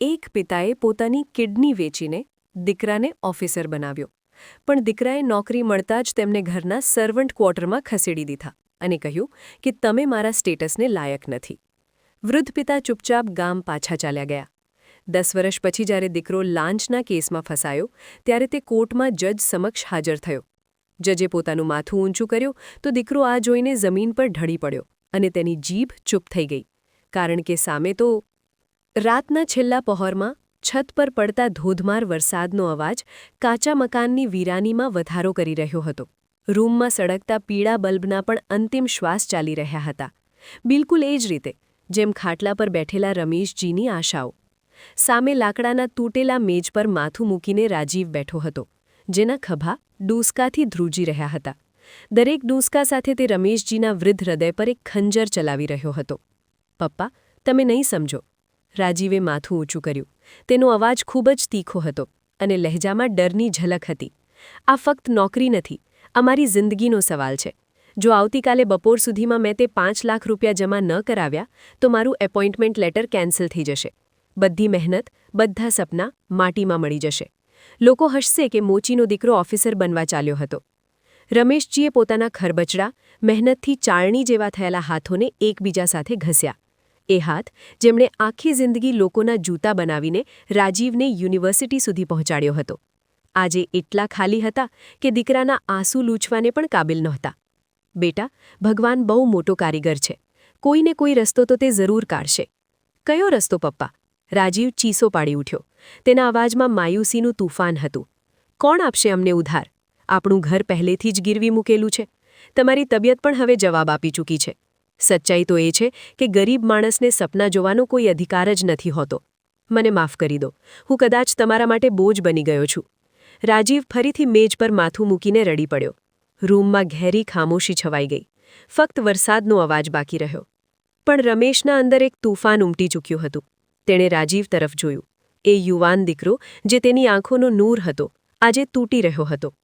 એક પિતાએ પોતાની કિડની વેચીને દીકરાને ઓફિસર બનાવ્યો, પણ દીકરાએ નોકરી મળતા જ તેમને ઘરના સર્વન્ટ ક્વાર્ટરમાં ખસેડી દીધા અને કહ્યું કે તમે મારા સ્ટેટસને લાયક નથી. વૃદ્ધ પિતા ચૂપચાપ ગામ પાછા ચાલ્યા ગયા. 10 વર્ષ પછી જ્યારે દીકરો લાંચના કેસમાં ફસાયો ત્યારે તે કોર્ટમાં જજ સમક્ષ હાજર થયો. જજે પોતાનું માથું ઊંચું કર્યું તો દીકરો આ જોઈને જમીન પર ઢળી પડ્યો અને તેની જીભ ચૂપ થઈ ગઈ, કારણ કે સામે તો રાતના છેલ્લા પહોરમાં છત પર પડતા ધોધમાર વરસાદનો અવાજ કાચા મકાનની વીરાનીમાં વધારો કરી રહ્યો હતો. રૂમમાં સળગતા પીળા બલ્બના પણ અંતિમ શ્વાસ ચાલી રહ્યા હતા, બિલકુલ એ જ રીતે જેમ ખાટલા પર બેઠેલા રમેશજીની આશાઓ. સામે લાકડાના તૂટેલા મેજ પર માથું મૂકીને રાજીવ બેઠો હતો, જેના ખભા ડૂસકાથી ધ્રુજી રહ્યા હતા. દરેક ડૂસકા સાથે તે રમેશજીના વૃદ્ધ હૃદય પર એક ખંજર ચલાવી રહ્યો હતો. પપ્પા, તમે નહીં સમજો. રાજીવે માથું ઊંચું કર્યું. તેનો અવાજ ખૂબ જ તીખો હતો અને લહેજામાં ડરની ઝલક હતી. આ ફક્ત નોકરી નથી, અમારી જિંદગીનો સવાલ છે. જો આવતીકાલે બપોર સુધીમાં મેં તે 5 લાખ રૂપિયા જમા ન કરાવ્યા તો મારું એપોઇન્ટમેન્ટ લેટર કેન્સલ થઈ જશે. બધી મહેનત, બધા સપના માટીમાં મળી જશે. લોકો હસશે કે મોચીનો દીકરો ઓફિસર બનવા ચાલ્યો હતો. રમેશજીએ પોતાના ખરબચડા, મહેનતથી ચાળણી જેવા થયેલા હાથોને એકબીજા સાથે ઘસ્યા. એ હાથ જેમણે આખી જિંદગી લોકોના જૂતા બનાવીને રાજીવને યુનિવર્સિટી સુધી પહોંચાડ્યો હતો, આજે એટલા ખાલી હતા કે દીકરાના આંસુ લૂછવાને પણ કાબિલ નહોતા. બેટા, ભગવાન બહુ મોટો કારીગર છે. કોઈને કોઈ રસ્તો તો તે જરૂર કાઢશે. કયો રસ્તો પપ્પા? રાજીવ ચીસો પાડી ઉઠ્યો. તેના અવાજમાં માયુસીનું તૂફાન હતું. કોણ આપશે અમને ઉધાર? આપણું ઘર પહેલેથી જ ગીરવી મૂકેલું છે. તમારી તબિયત પણ હવે જવાબ આપી ચૂકી છે. સચ્ચાઈ તો એ છે કે ગરીબ માણસને સપના જોવાનો કોઈ અધિકાર જ નથી હોતો. મને માફ કરી દો, હું કદાચ તમારા માટે બોજ બની ગયો છું. રાજીવ ફરીથી મેજ પર માથું મૂકીને રડી પડ્યો. રૂમમાં ઘેરી ખામોશી છવાઈ ગઈ. ફક્ત વરસાદનો અવાજ બાકી રહ્યો. પણ રમેશના અંદર એક તૂફાન ઉમટી ચૂક્યું હતું. તેણે રાજીવ તરફ જોયું. એ યુવાન દીકરો, જે તેની આંખોનો નૂર હતો, આજે તૂટી રહ્યો હતો.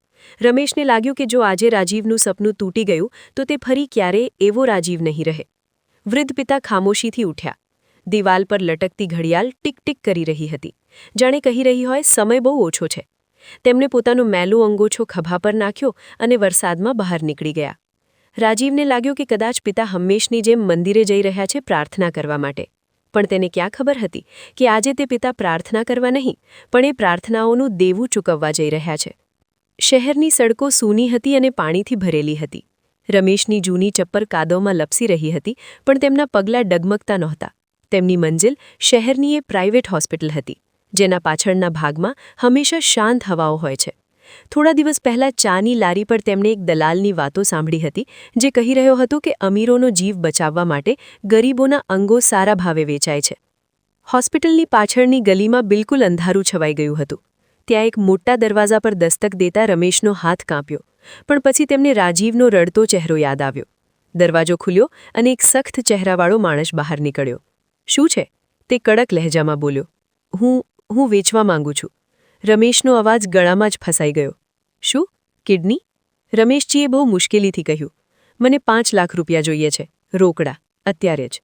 રમેશને લાગ્યું કે જો આજે રાજીવનું સપનું તૂટી ગયું તો તે ફરી ક્યારેય એવો રાજીવ નહીં રહે. વૃદ્ધ પિતા ખામોશીથી ઉઠ્યા. દિવાલ પર લટકતી ઘડિયાળ ટીક ટીક કરી રહી હતી, જાણે કહી રહી હોય સમય બહુ ઓછો છે. તેમણે પોતાનો મેલો અંગોછો ખભા પર નાખ્યો અને વરસાદમાં બહાર નીકળી ગયા. રાજીવને લાગ્યું કે કદાચ પિતા હંમેશની જેમ મંદિરે જઈ રહ્યા છે પ્રાર્થના કરવા માટે. પણ તેને ક્યાં ખબર હતી કે આજે તે પિતા પ્રાર્થના કરવા નહીં, પણ એ પ્રાર્થનાઓનું દેવું ચૂકવવા જઈ રહ્યા છે. શહેરની સડકો સૂની હતી અને પાણીથી ભરેલી હતી. રમેશની જૂની ચપ્પલ કાદવમાં લપસી રહી હતી, પણ તેમના પગલાં ડગમગતા નહોતા. તેમની મંજિલ શહેરની એ પ્રાઇવેટ હોસ્પિટલ હતી, જેના પાછળના ભાગમાં હંમેશા શાંત હવાઓ હોય છે. થોડા દિવસ પહેલાં ચાની લારી પર તેમણે એક દલાલની વાતો સાંભળી હતી, જે કહી રહ્યો હતો કે અમીરોનો જીવ બચાવવા માટે ગરીબોના અંગો સારા ભાવે વેચાય છે. હોસ્પિટલની પાછળની ગલીમાં બિલકુલ અંધારું છવાઈ ગયું હતું. ત્યાં એક મોટા દરવાજા પર દસ્તક દેતા રમેશનો હાથ કાંપ્યો, પણ પછી તેમને રાજીવનો રડતો ચહેરો યાદ આવ્યો. દરવાજો ખુલ્યો અને એક સખ્ત ચહેરાવાળો માણસ બહાર નીકળ્યો. શું છે? તે કડક લહેજામાં બોલ્યો. હું વેચવા માંગુ છું. રમેશનો અવાજ ગળામાં જ ફસાઈ ગયો. શું? કિડની? રમેશજીએ બહુ મુશ્કેલીથી કહ્યું. મને 5 લાખ રૂપિયા જોઈએ છે, રોકડા, અત્યારે જ.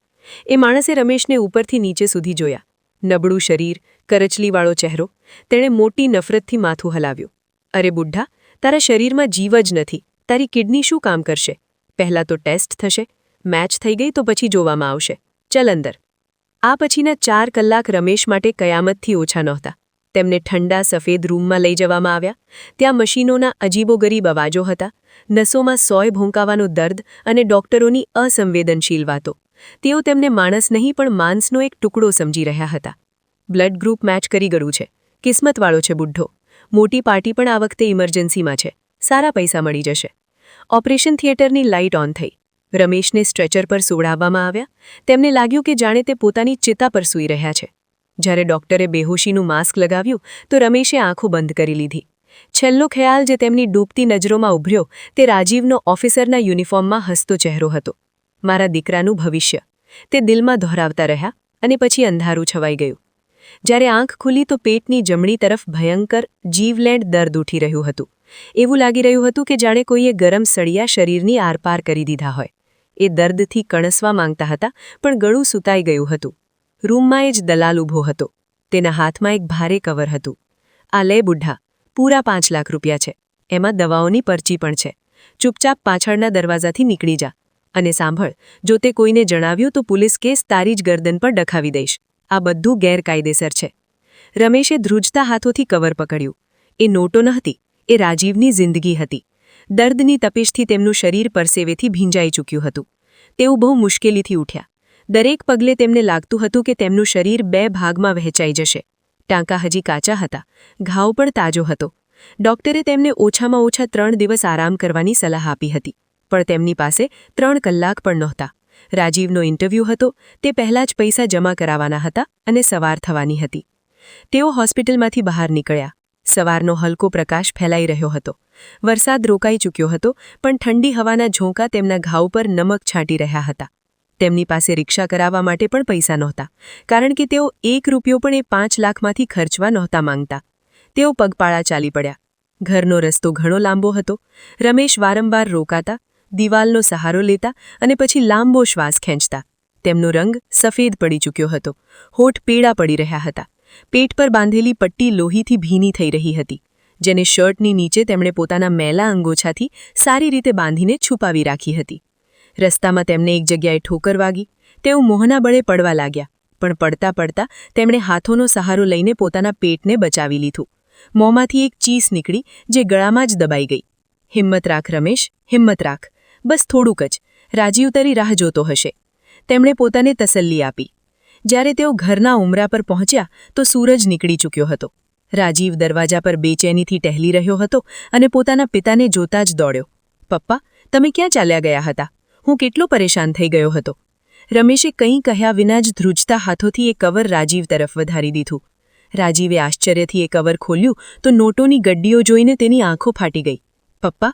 એ માણસે રમેશને ઉપરથી નીચે સુધી જોયા. નબળું શરીર, કરચલીવાળો ચહેરો. તેણે મોટી નફરતથી માથું હલાવ્યું. અરે બુઢ્ઢા, તારા શરીરમાં જીવ જ નથી. તારી કિડની શું કામ કરશે? પહેલાં તો ટેસ્ટ થશે, મેચ થઈ ગઈ તો પછી જોવામાં આવશે. ચલ અંદર. આ પછીના 4 કલાક રમેશ માટે કયામતથી ઓછા નહોતા. તેમને ઠંડા સફેદ રૂમમાં લઈ જવામાં આવ્યા. ત્યાં મશીનોના અજીબોગરીબ અવાજો હતા, નસોમાં સોય ભોંકાવાનો દર્દ અને ડોક્ટરોની અસંવેદનશીલ વાતો. તેઓ તેમને માણસ નહીં પણ માંસનો એક ટુકડો સમજી રહ્યા હતા. બ્લડ ગ્રુપ મેચ કરી ગયું છે. કિસ્મતવાળો છે બુઢ્ઢો. મોટી પાર્ટી પણ આ વખતે ઇમરજન્સીમાં છે. સારા પૈસા મળી જશે. ઓપરેશન થિયેટરની લાઇટ ઓન થઈ. રમેશને સ્ટ્રેચર પર સુવડાવવામાં આવ્યા. તેમને લાગ્યું કે જાણે તે પોતાની ચિતા પર સૂઈ રહ્યા છે. જ્યારે ડોક્ટરે બેહોશીનું માસ્ક લગાવ્યું તો રમેશે આંખો બંધ કરી લીધી. છેલ્લો ખ્યાલ જે તેમની ડૂબતી નજરોમાં ઉભર્યો તે રાજીવનો ઓફિસરના યુનિફોર્મમાં હસતો ચહેરો હતો. મારા દીકરાનું ભવિષ્ય, તે દિલમાં દોહરાવતા રહ્યા અને પછી અંધારું છવાઈ ગયું. જ્યારે આંખ ખુલી તો પેટની જમણી તરફ ભયંકર જીવલેણ દર્દ ઉઠી રહ્યું હતું. એવું લાગી રહ્યું હતું કે જાણે કોઈએ ગરમ સળિયા શરીરની આરપાર કરી દીધા હોય. એ દર્દથી કણસવા માંગતા હતા, પણ ગળું સૂતાઈ ગયું હતું. રૂમમાં એ જ દલાલ ઊભો હતો. તેના હાથમાં એક ભારે કવર હતું. "આ લે બુઢા, પૂરા 5 લાખ રૂપિયા છે. એમાં દવાઓની પરચી પણ છે. ચૂપચાપ પાછળના દરવાજાથી નીકળી જા. અને સાંભળ, જો તે કોઈને જણાવ્યું તો પોલીસ કેસ તારી જ ગરદન પર ડખાવી દઈશ. આ બધું ગેરકાયદેસર છે." રમેશે ધ્રુજતા હાથોથી કવર પકડ્યું. એ નોટો નહોતી, એ રાજીવની જિંદગી હતી. દર્દની તપીશથી તેમનું શરીર પરસેવેથી ભીંજાઈ ચૂક્યું હતું. તેઓ બહુ મુશ્કેલીથી ઉઠ્યા. દરેક પગલે તેમને લાગતું હતું કે તેમનું શરીર 2 ભાગમાં વહેંચાઈ જશે. ટાંકા હજી કાચા હતા, ઘાવ પણ તાજો હતો. ડોક્ટરે તેમને ઓછામાં ઓછા 3 દિવસ આરામ કરવાની સલાહ આપી હતી, પણ તેમની પાસે 3 કલાક પણ નહોતા. રાજીવનો ઇન્ટરવ્યૂ હતો, તે પહેલાં જ પૈસા જમા કરાવવાના હતા અને સવાર થવાની હતી. તેઓ હોસ્પિટલમાંથી બહાર નીકળ્યા. સવારનો હલકો પ્રકાશ ફેલાઈ રહ્યો હતો. વરસાદ રોકાઈ ચૂક્યો હતો, પણ ઠંડી હવાના ઝોંકા તેમના ઘાવ પર નમક છાંટી રહ્યા હતા. તેમની પાસે રિક્ષા કરાવવા માટે પણ પૈસા નહોતા, કારણ કે તેઓ 1 રૂપિયો પણ એ 5 લાખમાંથી ખર્ચવા નહોતા માંગતા. તેઓ પગપાળા ચાલી પડ્યા. ઘરનો રસ્તો ઘણો લાંબો હતો. રમેશ વારંવાર રોકાતા, દિવાલનો સહારો લેતા અને પછી લાંબો શ્વાસ ખેંચતા. તેમનો રંગ સફેદ પડી ચૂક્યો હતો. હોઠ પીળા પડી રહ્યા હતા. પેટ પર બાંધેલી પટ્ટી લોહીથી ભીની થઈ રહી હતી, જેને શર્ટની નીચે તેમણે પોતાના મેલા અંગોછાથી સારી રીતે બાંધીને છુપાવી રાખી હતી. રસ્તામાં તેમને એક જગ્યાએ ઠોકર વાગી. તેઓ મોહના બળે પડવા લાગ્યા, પણ પડતા પડતા તેમણે હાથોનો સહારો લઈને પોતાના પેટને બચાવી લીધું. મોંમાંથી એક ચીસ નીકળી, જે ગળામાં જ દબાઈ ગઈ. "હિંમત રાખ રમેશ, હિંમત રાખ. બસ થોડુંક જ. રાજીવ તારી રાહ જોતો હશે." તેમણે પોતાને તસલ્લી આપી. જ્યારે તેઓ ઘરના ઉંબરા પર પહોંચ્યા તો સૂરજ નીકળી ચૂક્યો હતો. રાજીવ દરવાજા પર બેચેનીથી ટહેલી રહ્યો હતો અને પોતાના પિતાને જોતા જ દોડ્યો. "પપ્પા, તમે ક્યાં ચાલ્યા ગયા હતા? હું કેટલો પરેશાન થઈ ગયો હતો." રમેશે કંઈ કહ્યા વિના જ ધ્રુજતા હાથોથી એ કવર રાજીવ તરફ વધારી દીધું. રાજીવે આશ્ચર્યથી એ કવર ખોલ્યું તો નોટોની ગડ્ડીઓ જોઈને તેની આંખો ફાટી ગઈ. "પપ્પા,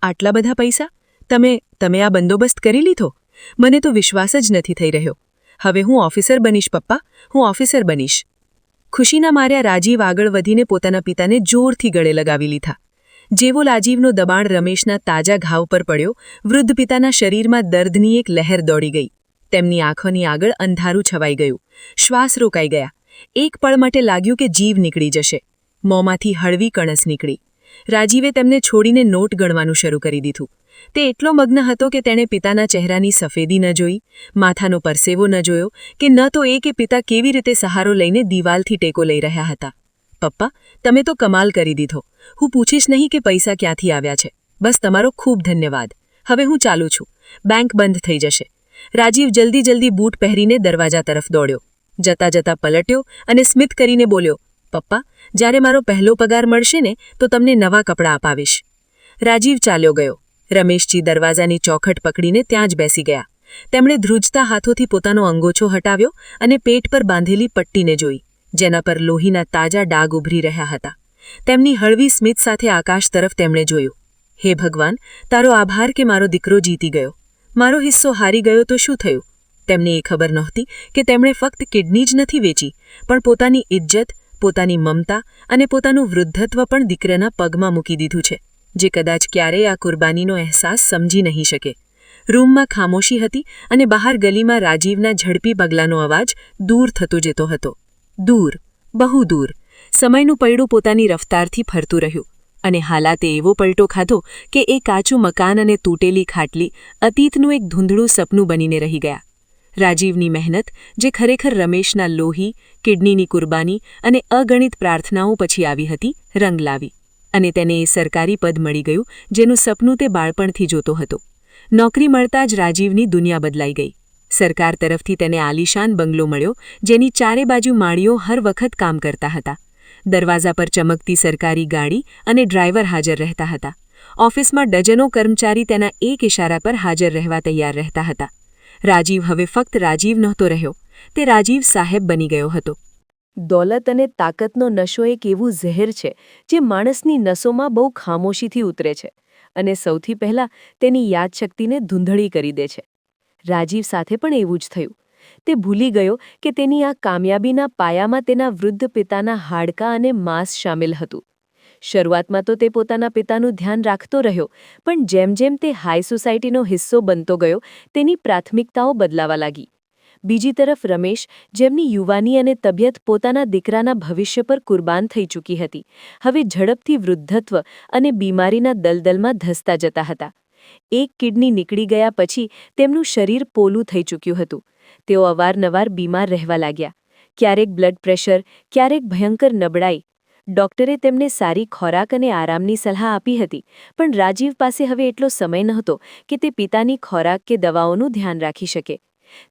આટલા બધા પૈસા? તમે આ બંદોબસ્ત કરી લીધો? મને તો વિશ્વાસ જ નથી થઈ રહ્યો. હવે હું ઓફિસર બનીશ પપ્પા, હું ઓફિસર બનીશ." ખુશીના માર્યા રાજીવ આગળ વધીને પોતાના પિતાને જોરથી ગળે લગાવી લીધા. જેવો રાજીવનો દબાણ રમેશના તાજા ઘાવ પર પડ્યો, વૃદ્ધ પિતાના શરીરમાં દર્દની એક લહેર દોડી ગઈ. તેમની આંખોની આગળ અંધારું છવાઈ ગયું. શ્વાસ રોકાઈ ગયા. એક પળ માટે લાગ્યું કે જીવ નીકળી જશે. મોંમાંથી હળવી કણસ નીકળી. રાજીવે તેમને છોડીને નોટ ગણવાનું શરૂ કરી દીધું. તે એટલો મગ્ન હતો કે તેણે પિતાના ચહેરાની સફેદી ન જોઈ, માથાનો પરસેવો ન જોયો, કે ન તો એ કે પિતા કેવી રીતે સહારો લઈને દિવાલથી ટેકો લઈ રહ્યા હતા. "પપ્પા, તમે તો કમાલ કરી દીધો. હું પૂછીશ નહીં કે પૈસા ક્યાંથી આવ્યા છે. બસ તમારો ખૂબ ધન્યવાદ. હવે હું ચાલું છું. બેંક બંધ થઈ જશે." રાજીવ જલ્દી બૂટ પહેરીને દરવાજા તરફ દોડ્યો. જતા જતા પલટ્યો અને સ્મિત કરીને બોલ્યો, "પપ્પા, જ્યારે મારો પહેલો પગાર મળશે ને તો તમને નવા કપડાં અપાવીશ." રાજીવ ચાલ્યો ગયો. રમેશજી દરવાજાની ચોખટ પકડીને ત્યાં જ બેસી ગયા. તેમણે ધ્રુજતા હાથોથી પોતાનો અંગોછો હટાવ્યો અને પેટ પર બાંધેલી પટ્ટીને જોઈ, જેના પર લોહીના તાજા ડાઘ ઉભરી રહ્યા હતા. તેમની હળવી સ્મિત સાથે આકાશ તરફ તેમણે જોયું. "હે ભગવાન, તારો આભાર કે મારો દીકરો જીતી ગયો. મારો હિસ્સો હારી ગયો તો શું થયું?" તેમને એ ખબર નહોતી કે તેમણે ફક્ત કિડની જ નથી વેચી, પણ પોતાની ઇજ્જત, પોતાની મમતા અને પોતાનું વૃદ્ધત્વ પણ દીકરાના પગમાં મૂકી દીધું છે, જે કદાચ ક્યારેય આ કુરબાનીનો અહેસાસ સમજી નહીં શકે. રૂમમાં ખામોશી હતી અને બહાર ગલીમાં રાજીવના ઝડપી પગલાંનો અવાજ દૂર થતો જતો હતો. દૂર, બહુ દૂર. સમયનું પૈડું પોતાની રફતારથી ફરતું રહ્યું અને હાલાતે એવો પલટો ખાધો કે એ કાચું મકાન અને તૂટેલી ખાટલી અતીતનું એક ધૂંધળું સપનું બનીને રહી ગયા. રાજીવની મહેનત, જે ખરેખર રમેશના લોહી, કિડનીની કુરબાની અને અગણિત પ્રાર્થનાઓ પછી આવી હતી, રંગ લાવી. અને તેને એ સરકારી પદ મળી ગયું જેનું સપનું તે બાળપણથી જોતો હતો. નોકરી મળતા જ રાજીવની દુનિયા બદલાઈ ગઈ. સરકાર તરફથી તેને આલીશાન બંગલો મળ્યો, જેની ચારે બાજુ માળીઓ હર વખત કામ કરતા હતા. દરવાજા પર ચમકતી સરકારી ગાડી અને ડ્રાઈવર હાજર રહેતા હતા. ઓફિસમાં ડઝનો કર્મચારી તેના એક ઇશારા પર હાજર રહેવા તૈયાર રહેતા હતા. રાજીવ હવે ફક્ત રાજીવ નહોતો રહ્યો, તે રાજીવ સાહેબ બની ગયો હતો. દોલત અને તાકાતનો નશો એક એવું ઝેર છે જે માણસની નસોમાં બહુ ખામોશીથી ઉતરે છે અને સૌથી પહેલાં તેની યાદશક્તિને ધૂંધળી કરી દે છે. રાજીવ સાથે પણ એવું જ થયું. તે ભૂલી ગયો કે તેની આ કામયાબીના પાયામાં તેના વૃદ્ધ પિતાના હાડકાં અને માંસ શામેલ હતું. શરૂઆતમાં તો તે પોતાના પિતાનું ધ્યાન રાખતો રહ્યો, પણ જેમ જેમ તે હાઈ સોસાયટીનો હિસ્સો બનતો ગયો, તેની પ્રાથમિકતાઓ બદલાવા લાગી. બીજી તરફ રમેશ, જેમની યુવાની અને તબિયત પોતાના દીકરાના ભવિષ્ય પર કુરબાન થઈ ચૂકી હતી, હવે ઝડપથી વૃદ્ધત્વ અને બીમારીના દલદલમાં ધસતા જતા હતા. એક કિડની નીકળી ગયા પછી તેમનું શરીર પોલું થઈ ચૂક્યું હતું. તેઓ અવારનવાર બીમાર રહેવા લાગ્યા. ક્યારેક બ્લડ પ્રેશર, ક્યારેક ભયંકર નબળાઈ. ડોક્ટરે તેમને સારી ખોરાક અને આરામની સલાહ આપી હતી, પણ રાજીવ પાસે હવે એટલો સમય નહોતો કે તે પિતાની ખોરાક કે દવાઓનું ધ્યાન રાખી શકે.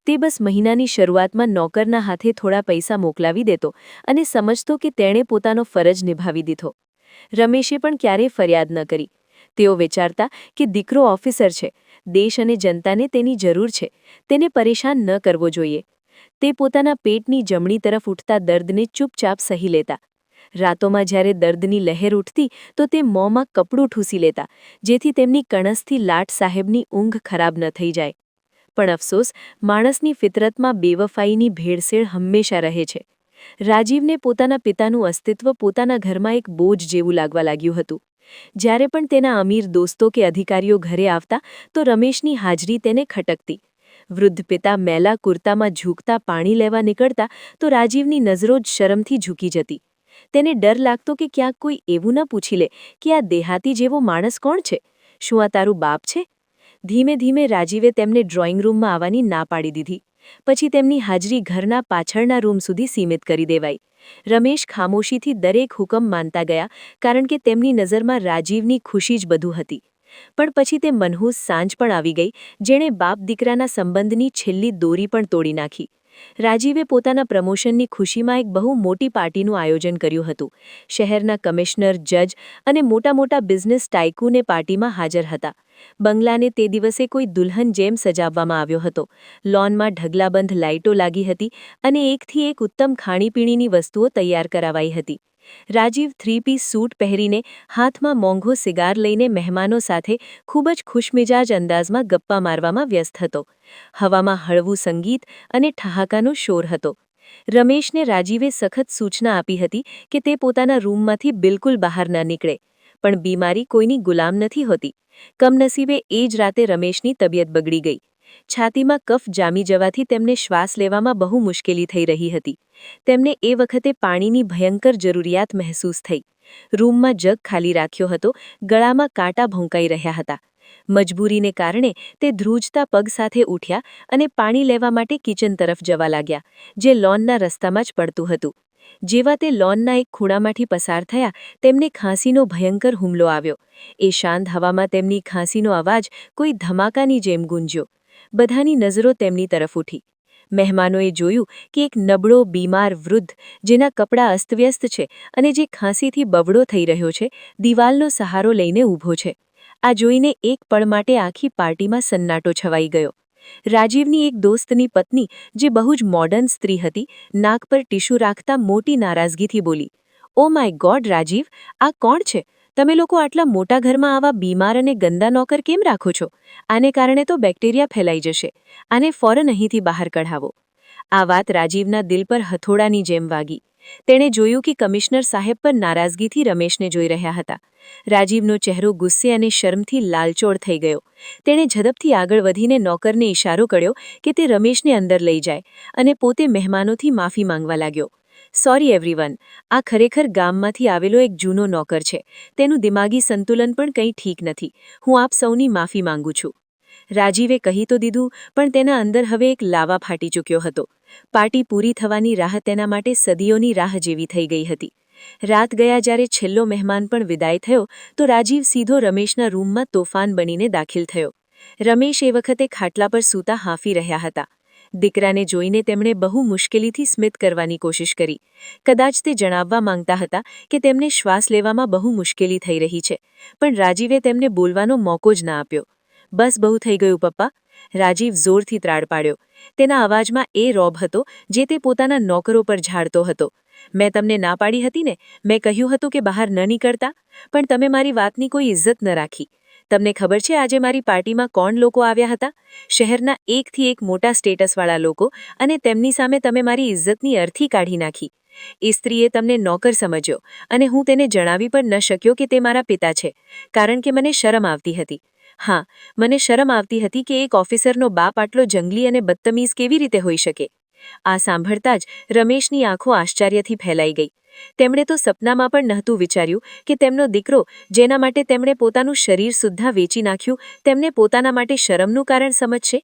તે બસ મહિનાની શરૂઆતમાં નોકરના હાથે થોડા પૈસા મોકલાવી દેતો અને સમજતો કે તેણે પોતાનો ફરજ નિભાવી દીધો. રમેશે પણ ક્યારેય ફરિયાદ ન કરી. તેઓ વિચારતા કે દીકરો ઓફિસર છે, દેશ અને જનતાને તેની જરૂર છે, તેને પરેશાન ન કરવો જોઈએ. તે પોતાના પેટની જમણી તરફ ઉઠતા દર્દને ચૂપચાપ સહી લેતા. રાતોમાં જ્યારે દર્દની લહેર ઉઠતી તો તે મોંમાં કપડું ઠૂંસી લેતા, જેથી તેમની કણસથી લાટ સાહેબની ઊંઘ ખરાબ ન થઈ જાય. પણ અફસોસ, માણસની ફિતરતમાં બેવફાઈની ભેળસેળ હંમેશા રહે છે. રાજીવને પોતાના પિતાનું અસ્તિત્વ પોતાના ઘરમાં એક બોજ જેવું લાગવા લાગ્યું હતું. જ્યારે પણ તેના અમીર દોસ્તો કે અધિકારીઓ ઘરે આવતા તો રમેશની હાજરી તેને ખટકતી. વૃદ્ધ પિતા મેલા કુર્તામાં ઝૂકતા પાણી લેવા નીકળતા તો રાજીવની નજરો જ શરમથી ઝૂકી જતી. તેને ડર લાગતો કે ક્યાંક કોઈ એવું ન પૂછી લે કે આ દેહાતી જેવો માણસ કોણ છે? શું આ તારું બાપ છે? ધીમે ધીમે રાજીવે તેમને ડ્રોઈંગ રૂમમાં આવવાની ના પાડી દીધી. પછી તેમની હાજરી ઘરના પાછળના રૂમ સુધી સીમિત કરી દેવાઈ. રમેશ ખામોશીથી દરેક હુકમ માનતા ગયા, કારણ કે તેમની નજરમાં રાજીવની ખુશી જ બધું હતી. પણ પછી તે મનહૂસ સાંજ પણ આવી ગઈ, જેણે બાપ દીકરાના સંબંધની છેલ્લી દોરી પણ તોડી નાખી. રાજીવે પોતાના પ્રમોશનની ખુશીમાં એક બહુ મોટી પાર્ટીનું આયોજન કર્યું હતું. શહેરના કમિશનર, જજ અને મોટા મોટા બિઝનેસ ટાઇકૂને પાર્ટીમાં હાજર હતા. બંગલાને તે દિવસે કોઈ દુલ્હન જેમ સજાવવામાં આવ્યો હતો. લોનમાં ઢગલાબંધ લાઇટો લાગી હતી અને એકથી એક ઉત્તમ ખાણીપીણીની વસ્તુઓ તૈયાર કરાવાઈ હતી. રાજીવ 3 પીસ સૂટ પહેરીને, હાથમાં મોંઘો સિગાર લઈને મહેમાનો સાથે ખૂબ જ ખુશમિજાજ અંદાજમાં ગપ્પા મારવામાં વ્યસ્ત હતો. હવામાં હળવું સંગીત અને ઠહાકાનો શોર હતો. રમેશને રાજીવે સખત સૂચના આપી હતી કે તે પોતાના રૂમમાંથી બિલકુલ બહાર ન નીકળે. પણ બીમારી કોઈની ગુલામ નથી હોતી. કમનસીબે એ જ રાતે રમેશની તબિયત બગડી ગઈ. છાતીમાં કફ જામી જવાથી તેમને શ્વાસ લેવામાં બહુ મુશ્કેલી થઈ રહી હતી. તેમને એ વખતે પાણીની ભયંકર જરૂરિયાત મહેસૂસ થઈ. રૂમમાં જગ ખાલી રાખ્યો હતો, ગળામાં કાંટા ભોંકાઈ રહ્યા હતા. મજબૂરીને કારણે તે ધ્રૂજતા પગ સાથે ઉઠ્યા અને પાણી લેવા માટે કિચન તરફ જવા લાગ્યા, જે લોનના રસ્તામાં જ પડતું હતું. જેવા તે લોનના એક ખૂણામાંથી પસાર થયા, તેમને ખાંસીનો ભયંકર હુમલો આવ્યો. એ શાંત હવામાં તેમની ખાંસીનો અવાજ કોઈ ધમાકાની જેમ ગુંજ્યો. બધાની નજરો તેમની તરફ ઉઠી. મહેમાનોએ જોયું કે એક નબળો, બીમાર વૃદ્ધ, જેના કપડાં અસ્તવ્યસ્ત છે અને જે ખાંસીથી બવડો થઈ રહ્યો છે, દિવાલનો સહારો લઈને ઊભો છે. આ જોઈને એક પળ માટે આખી પાર્ટીમાં સન્નાટો છવાઈ ગયો. રાજીવની એક દોસ્તની પત્ની, જે બહુ જ મોડર્ન સ્ત્રી હતી, નાક પર ટીશ્યુ રાખતા મોટી નારાજગીથી બોલી, "ઓ માય ગોડ રાજીવ, આ કોણ છે? તમે લોકો આટલા મોટા ઘરમાં આવા બીમાર અને ગંદા નોકર કેમ રાખો છો? આને કારણે તો બેક્ટેરિયા ફેલાઈ જશે. આને ફોરન અહીંથી બહાર કઢાવો." આ વાત રાજીવના દિલ પર હથોડાની જેમ વાગી. તેણે જોયું કે કમિશનર સાહેબ પર નારાજગીથી રમેશને જોઈ રહ્યા હતા. રાજીવનો ચહેરો ગુસ્સે અને શરમથી લાલચોળ થઈ ગયો. તેણે ઝડપથી આગળ વધીને નોકરને ઇશારો કર્યો કે તે રમેશને અંદર લઈ જાય અને પોતે મહેમાનોથી માફી માંગવા લાગ્યો. "સોરી એવરીવન, આ ખરેખર ગામમાંથી આવેલો એક જૂનો નોકર છે. તેનું દિમાગી સંતુલન પણ કંઈ ઠીક નથી. હું આપ સૌની માફી માંગુ છું." રાજીવે કહી તો દીધું, પણ તેના અંદર હવે એક લાવા ફાટી ચૂક્યો હતો. પાર્ટી પૂરી થવાની રાહ તેના માટે સદીઓની રાહ જેવી થઈ ગઈ હતી. રાત ગયા જ્યારે છેલ્લો મહેમાન પણ વિદાય થયો તો રાજીવ સીધો રમેશના રૂમમાં તોફાન બનીને દાખલ થયો. રમેશ એ વખતે ખાટલા પર સૂતા હાંફી રહ્યા હતા. દીકરાને જોઈને તેમણે બહુ મુશ્કેલીથી સ્મિત કરવાની કોશિશ કરી. કદાચ તે જણાવવા માંગતા હતા કે તેમને શ્વાસ લેવામાં બહુ મુશ્કેલી થઈ રહી છે, પણ રાજીવે તેમને બોલવાનો મોકો જ ના આપ્યો. "બસ, બહુ થઈ ગયું પપ્પા." રાજીવ જોરથી ત્રાડ પાડ્યો. તેના અવાજમાં એ રોબ હતો જે તે પોતાના નોકરો પર ઝાડતો હતો. "મેં તમને ના પાડી હતી ને? મેં કહ્યું હતું કે બહાર ન નીકળતા? પણ તમે મારી વાતની કોઈ ઇજ્જત ન રાખી. તમને ખબર છે આજે મારી પાર્ટીમાં કોણ લોકો આવ્યા હતા? શહેરના એકથી એક મોટા સ્ટેટસવાળા લોકો, અને તેમની સામે તમે મારી ઇજ્જતની અર્થી કાઢી નાખી. એ સ્ત્રીએ તમને નોકર સમજ્યો અને હું તેને જણાવી પણ ન શક્યો કે તે મારા પિતા છે, કારણ કે મને શરમ આવતી હતી. હા, મને શરમ આવતી હતી કે એક ઓફિસરનો બાપ આટલો જંગલી અને બદતમીઝ કેવી રીતે હોઈ શકે. આ સાંભળતા જ રમેશની આંખો આશ્ચર્યથી ફેલાઈ ગઈ. તેમણે તો સપનામાં પણ નહોતું વિચાર્યું કે તેમનો દીકરો, જેના માટે તેમણે પોતાનું શરીર સુદ્ધા વેચી નાખ્યું, તેમને પોતાના માટે શરમનું કારણ સમજશે.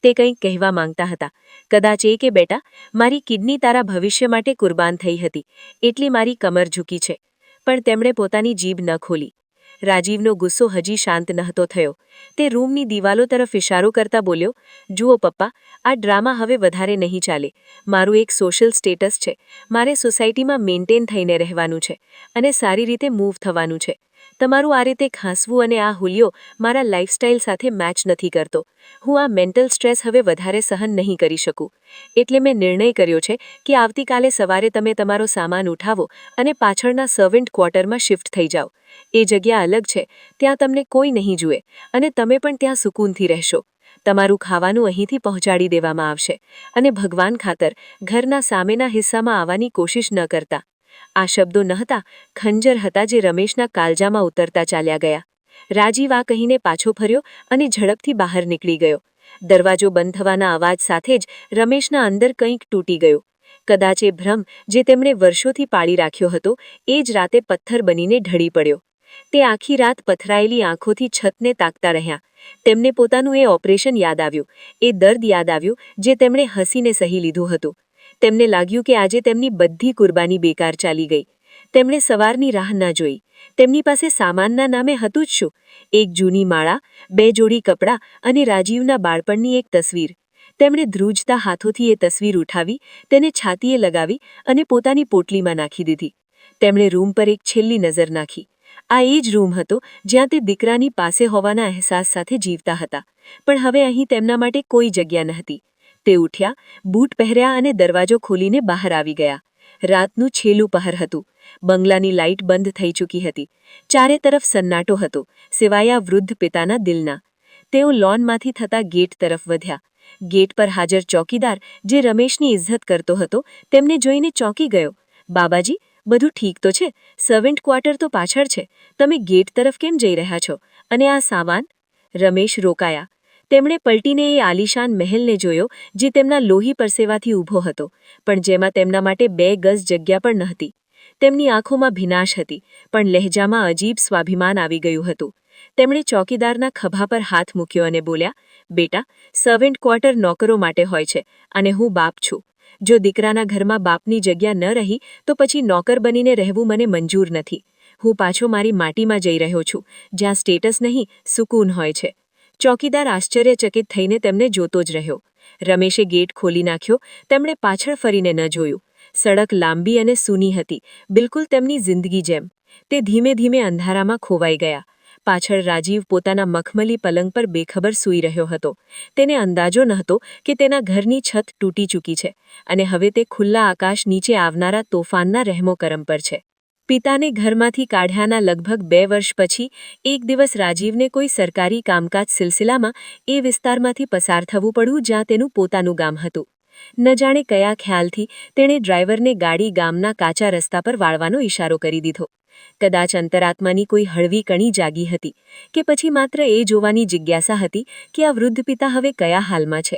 તે કંઈક કહેવા માંગતા હતા. કદાચ એ કે બેટા, મારી કિડની તારા ભવિષ્ય માટે કુરબાન થઈ હતી, એટલી મારી કમર ઝૂકી છે. પણ તેમણે પોતાની જીભ ન ખોલી. રાજીવનો ગુસ્સો હજી શાંત નહોતો થયો. તે રૂમની દિવાલો તરફ ઇશારો કરતા બોલ્યો, જુઓ પપ્પા, આ ડ્રામા હવે વધારે નહીં ચાલે. મારું એક સોશિયલ સ્ટેટસ છે. મારે સોસાયટીમાં મેન્ટેન થઈને રહેવાનું છે અને સારી રીતે મૂવ થવાનું છે. તમારું આ રીતે ખાંસવું અને આ હુલિયો મારા લાઇફસ્ટાઇલ સાથે મેચ નથી કરતો. હું આ મેન્ટલ સ્ટ્રેસ હવે વધારે સહન નહીં કરી શકું. એટલે મેં નિર્ણય કર્યો છે કે આવતીકાલે સવારે તમે તમારો સામાન ઉઠાવો અને પાછળના સર્વન્ટ ક્વાર્ટરમાં શિફ્ટ થઈ જાઓ. એ જગ્યા અલગ છે, ત્યાં તમને કોઈ નહીં જુએ અને તમે પણ ત્યાં સુકૂનથી રહેશો. તમારું ખાવાનું અહીંથી પહોંચાડી દેવામાં આવશે અને ભગવાન ખાતર ઘરના સામેના હિસ્સામાં આવવાની કોશિશ ન કરતા. આ શબ્દો નહોતા, ખંજર હતા જે રમેશના કાલજામાં ઉતરતા ચાલ્યા ગયા. રાજીવ આ કહીને પાછો ફર્યો અને ઝડપથી બહાર નીકળી ગયો. દરવાજો બંધ થવાના અવાજ સાથે જ રમેશના અંદર કંઈક તૂટી ગયું. કદાચ એ ભ્રમ જે તેમણે વર્ષોથી પાળી રાખ્યો હતો, એ જ રાતે પથ્થર બનીને ઢળી પડ્યો. તે આખી રાત પથરાયેલી આંખોથી છતને તાકતા રહ્યા. તેમને પોતાનું એ ઓપરેશન યાદ આવ્યું, એ દર્દ યાદ આવ્યું જે તેમણે હસીને સહી લીધું હતું. તેમને લાગ્યું કે આજે તેમની બધી કુરબાની બેકાર ચાલી ગઈ. તેમણે સવારની રાહ ન જોઈ. તેમની પાસે સામાનના નામે હતું જ શું? એક જૂની માળા, 2 જોડી કપડાં અને રાજીવના બાળપણની એક તસવીર. તેમણે ધ્રુજતા હાથોથી એ તસવીર ઉઠાવી, તેને છાતીએ લગાવી અને પોતાની પોટલીમાં નાખી દીધી. તેમણે રૂમ પર એક છેલ્લી નજર નાખી. આ એ જ રૂમ હતો જ્યાં તે દીકરાની પાસે હોવાના અહેસાસ સાથે જીવતા હતા. પણ હવે અહીં તેમના માટે કોઈ જગ્યા નહોતી. તે ઉઠ્યા, બૂટ પહેર્યા અને દરવાજો ખોલીને બહાર આવી ગયા. રાતનું છેલ્લું પહર હતું. બંગલાની લાઇટ બંધ થઈ ચૂકી હતી. ચારે તરફ સન્નાટો હતો, સિવાય આ વૃદ્ધ પિતાના દિલના. તેઓ લોનમાંથી થતા ગેટ તરફ વધ્યા. ગેટ પર હાજર ચોકીદાર, જે રમેશની ઇજ્જત કરતો હતો, તેમને જોઈને ચોંકી ગયો. બાબાજી, બધું ઠીક તો છે? સર્વન્ટ ક્વાર્ટર તો પાછળ છે. તમે ગેટ તરફ કેમ જઈ રહ્યા છો? અને આ સામાન? રમેશ રોકાયા. તેમણે પલટીને એ આલીશાન મહેલને જોયો જે તેમના લોહી પરસેવાથી ઊભો હતો, પણ જેમાં તેમના માટે 2 ગજ જગ્યા પણ નહોતી. તેમની આંખોમાં ભીનાશ હતી, પણ લહેજામાં અજીબ સ્વાભિમાન આવી ગયું હતું. તેમણે ચોકીદારના ખભા પર હાથ મૂક્યો અને બોલ્યા, બેટા, સર્વન્ટ ક્વાર્ટર નોકરો માટે હોય છે અને હું બાપ છું. જો દીકરાના ઘરમાં બાપની જગ્યા ન રહી તો પછી નોકર બનીને રહેવું મને મંજૂર નથી. હું પાછો મારી માટીમાં જઈ રહ્યો છું, જ્યાં સ્ટેટસ નહીં, સુકૂન હોય છે. ચોકીદાર આશ્ચર્યચકિત થઈને તેમને જોતો જ રહ્યો. રમેશે ગેટ ખોલી નાખ્યો. તેમણે પાછળ ફરીને ન જોયું. સડક લાંબી અને સૂની હતી, બિલકુલ તેમની જિંદગી જેમ. તે ધીમે ધીમે અંધારામાં ખોવાઈ ગયા. પાછળ રાજીવ પોતાના મખમલી પલંગ પર બેખબર સૂઈ રહ્યો હતો. તેને અંદાજો નહોતો કે તેના ઘરની છત તૂટી ચૂકી છે અને હવે તે ખુલ્લા આકાશ નીચે આવનારા તોફાનના રહેમો કરમ પર છે. પિતાને ઘરમાંથી કાઢ્યાના લગભગ 2 વર્ષ પછી એક દિવસ રાજીવને કોઈ સરકારી કામકાજ સિલસિલામાં એ વિસ્તારમાંથી પસાર થવું પડ્યું જ્યાં તેનું પોતાનું ગામ હતું. ન જાણે કયા ખ્યાલથી તેણે ડ્રાઈવરને ગાડી ગામના કાચા રસ્તા પર વાળવાનો ઇશારો કરી દીધો. કદાચ અંતરાત્માની કોઈ હળવી કણી જાગી હતી કે પછી માત્ર એ જોવાની જિજ્ઞાસા હતી કે આ વૃદ્ધ પિતા હવે કયા હાલમાં છે.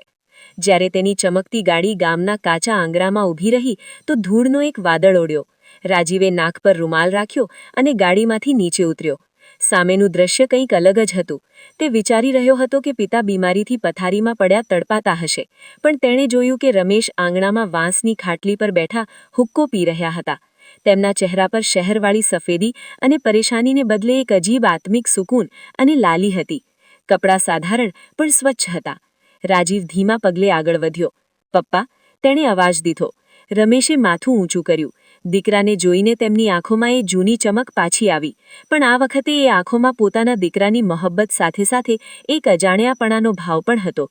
જ્યારે તેની ચમકતી ગાડી ગામના કાચા આંગણામાં ઊભી રહી તો ધૂળનો એક વાદળ ઓળ્યો. રાજીવે નાક પર રૂમાલ રાખ્યો અને ગાડીમાંથી નીચે ઉતર્યો. સામેનું દ્રશ્ય કંઈક અલગ જ હતું. તે વિચારી રહ્યો હતો કે પિતા બીમારીથી પથારીમાં પડ્યા તડપાતા હશે, પણ તેણે જોયું કે રમેશ આંગણામાં વાંસની ખાટલી પર બેઠા હુક્કો પી રહ્યા હતા. તેમના ચહેરા પર શહેરવાળી સફેદી અને પરેશાનીને બદલે એક અજીબ આત્મિક સુકૂન અને લાલી હતી. કપડાં સાધારણ પણ સ્વચ્છ હતા. રાજીવ ધીમા પગલે આગળ વધ્યો. પપ્પા, તેણે અવાજ દીધો. રમેશે માથું ઊંચું કર્યું. દીકરાને જોઈને તેમની આંખોમાં એ જૂની ચમક પાછી આવી, પણ આ વખતે એ આંખોમાં પોતાના દીકરાની મોહબ્બત સાથે સાથે એક અજાણ્યાપણાનો ભાવ પણ હતો.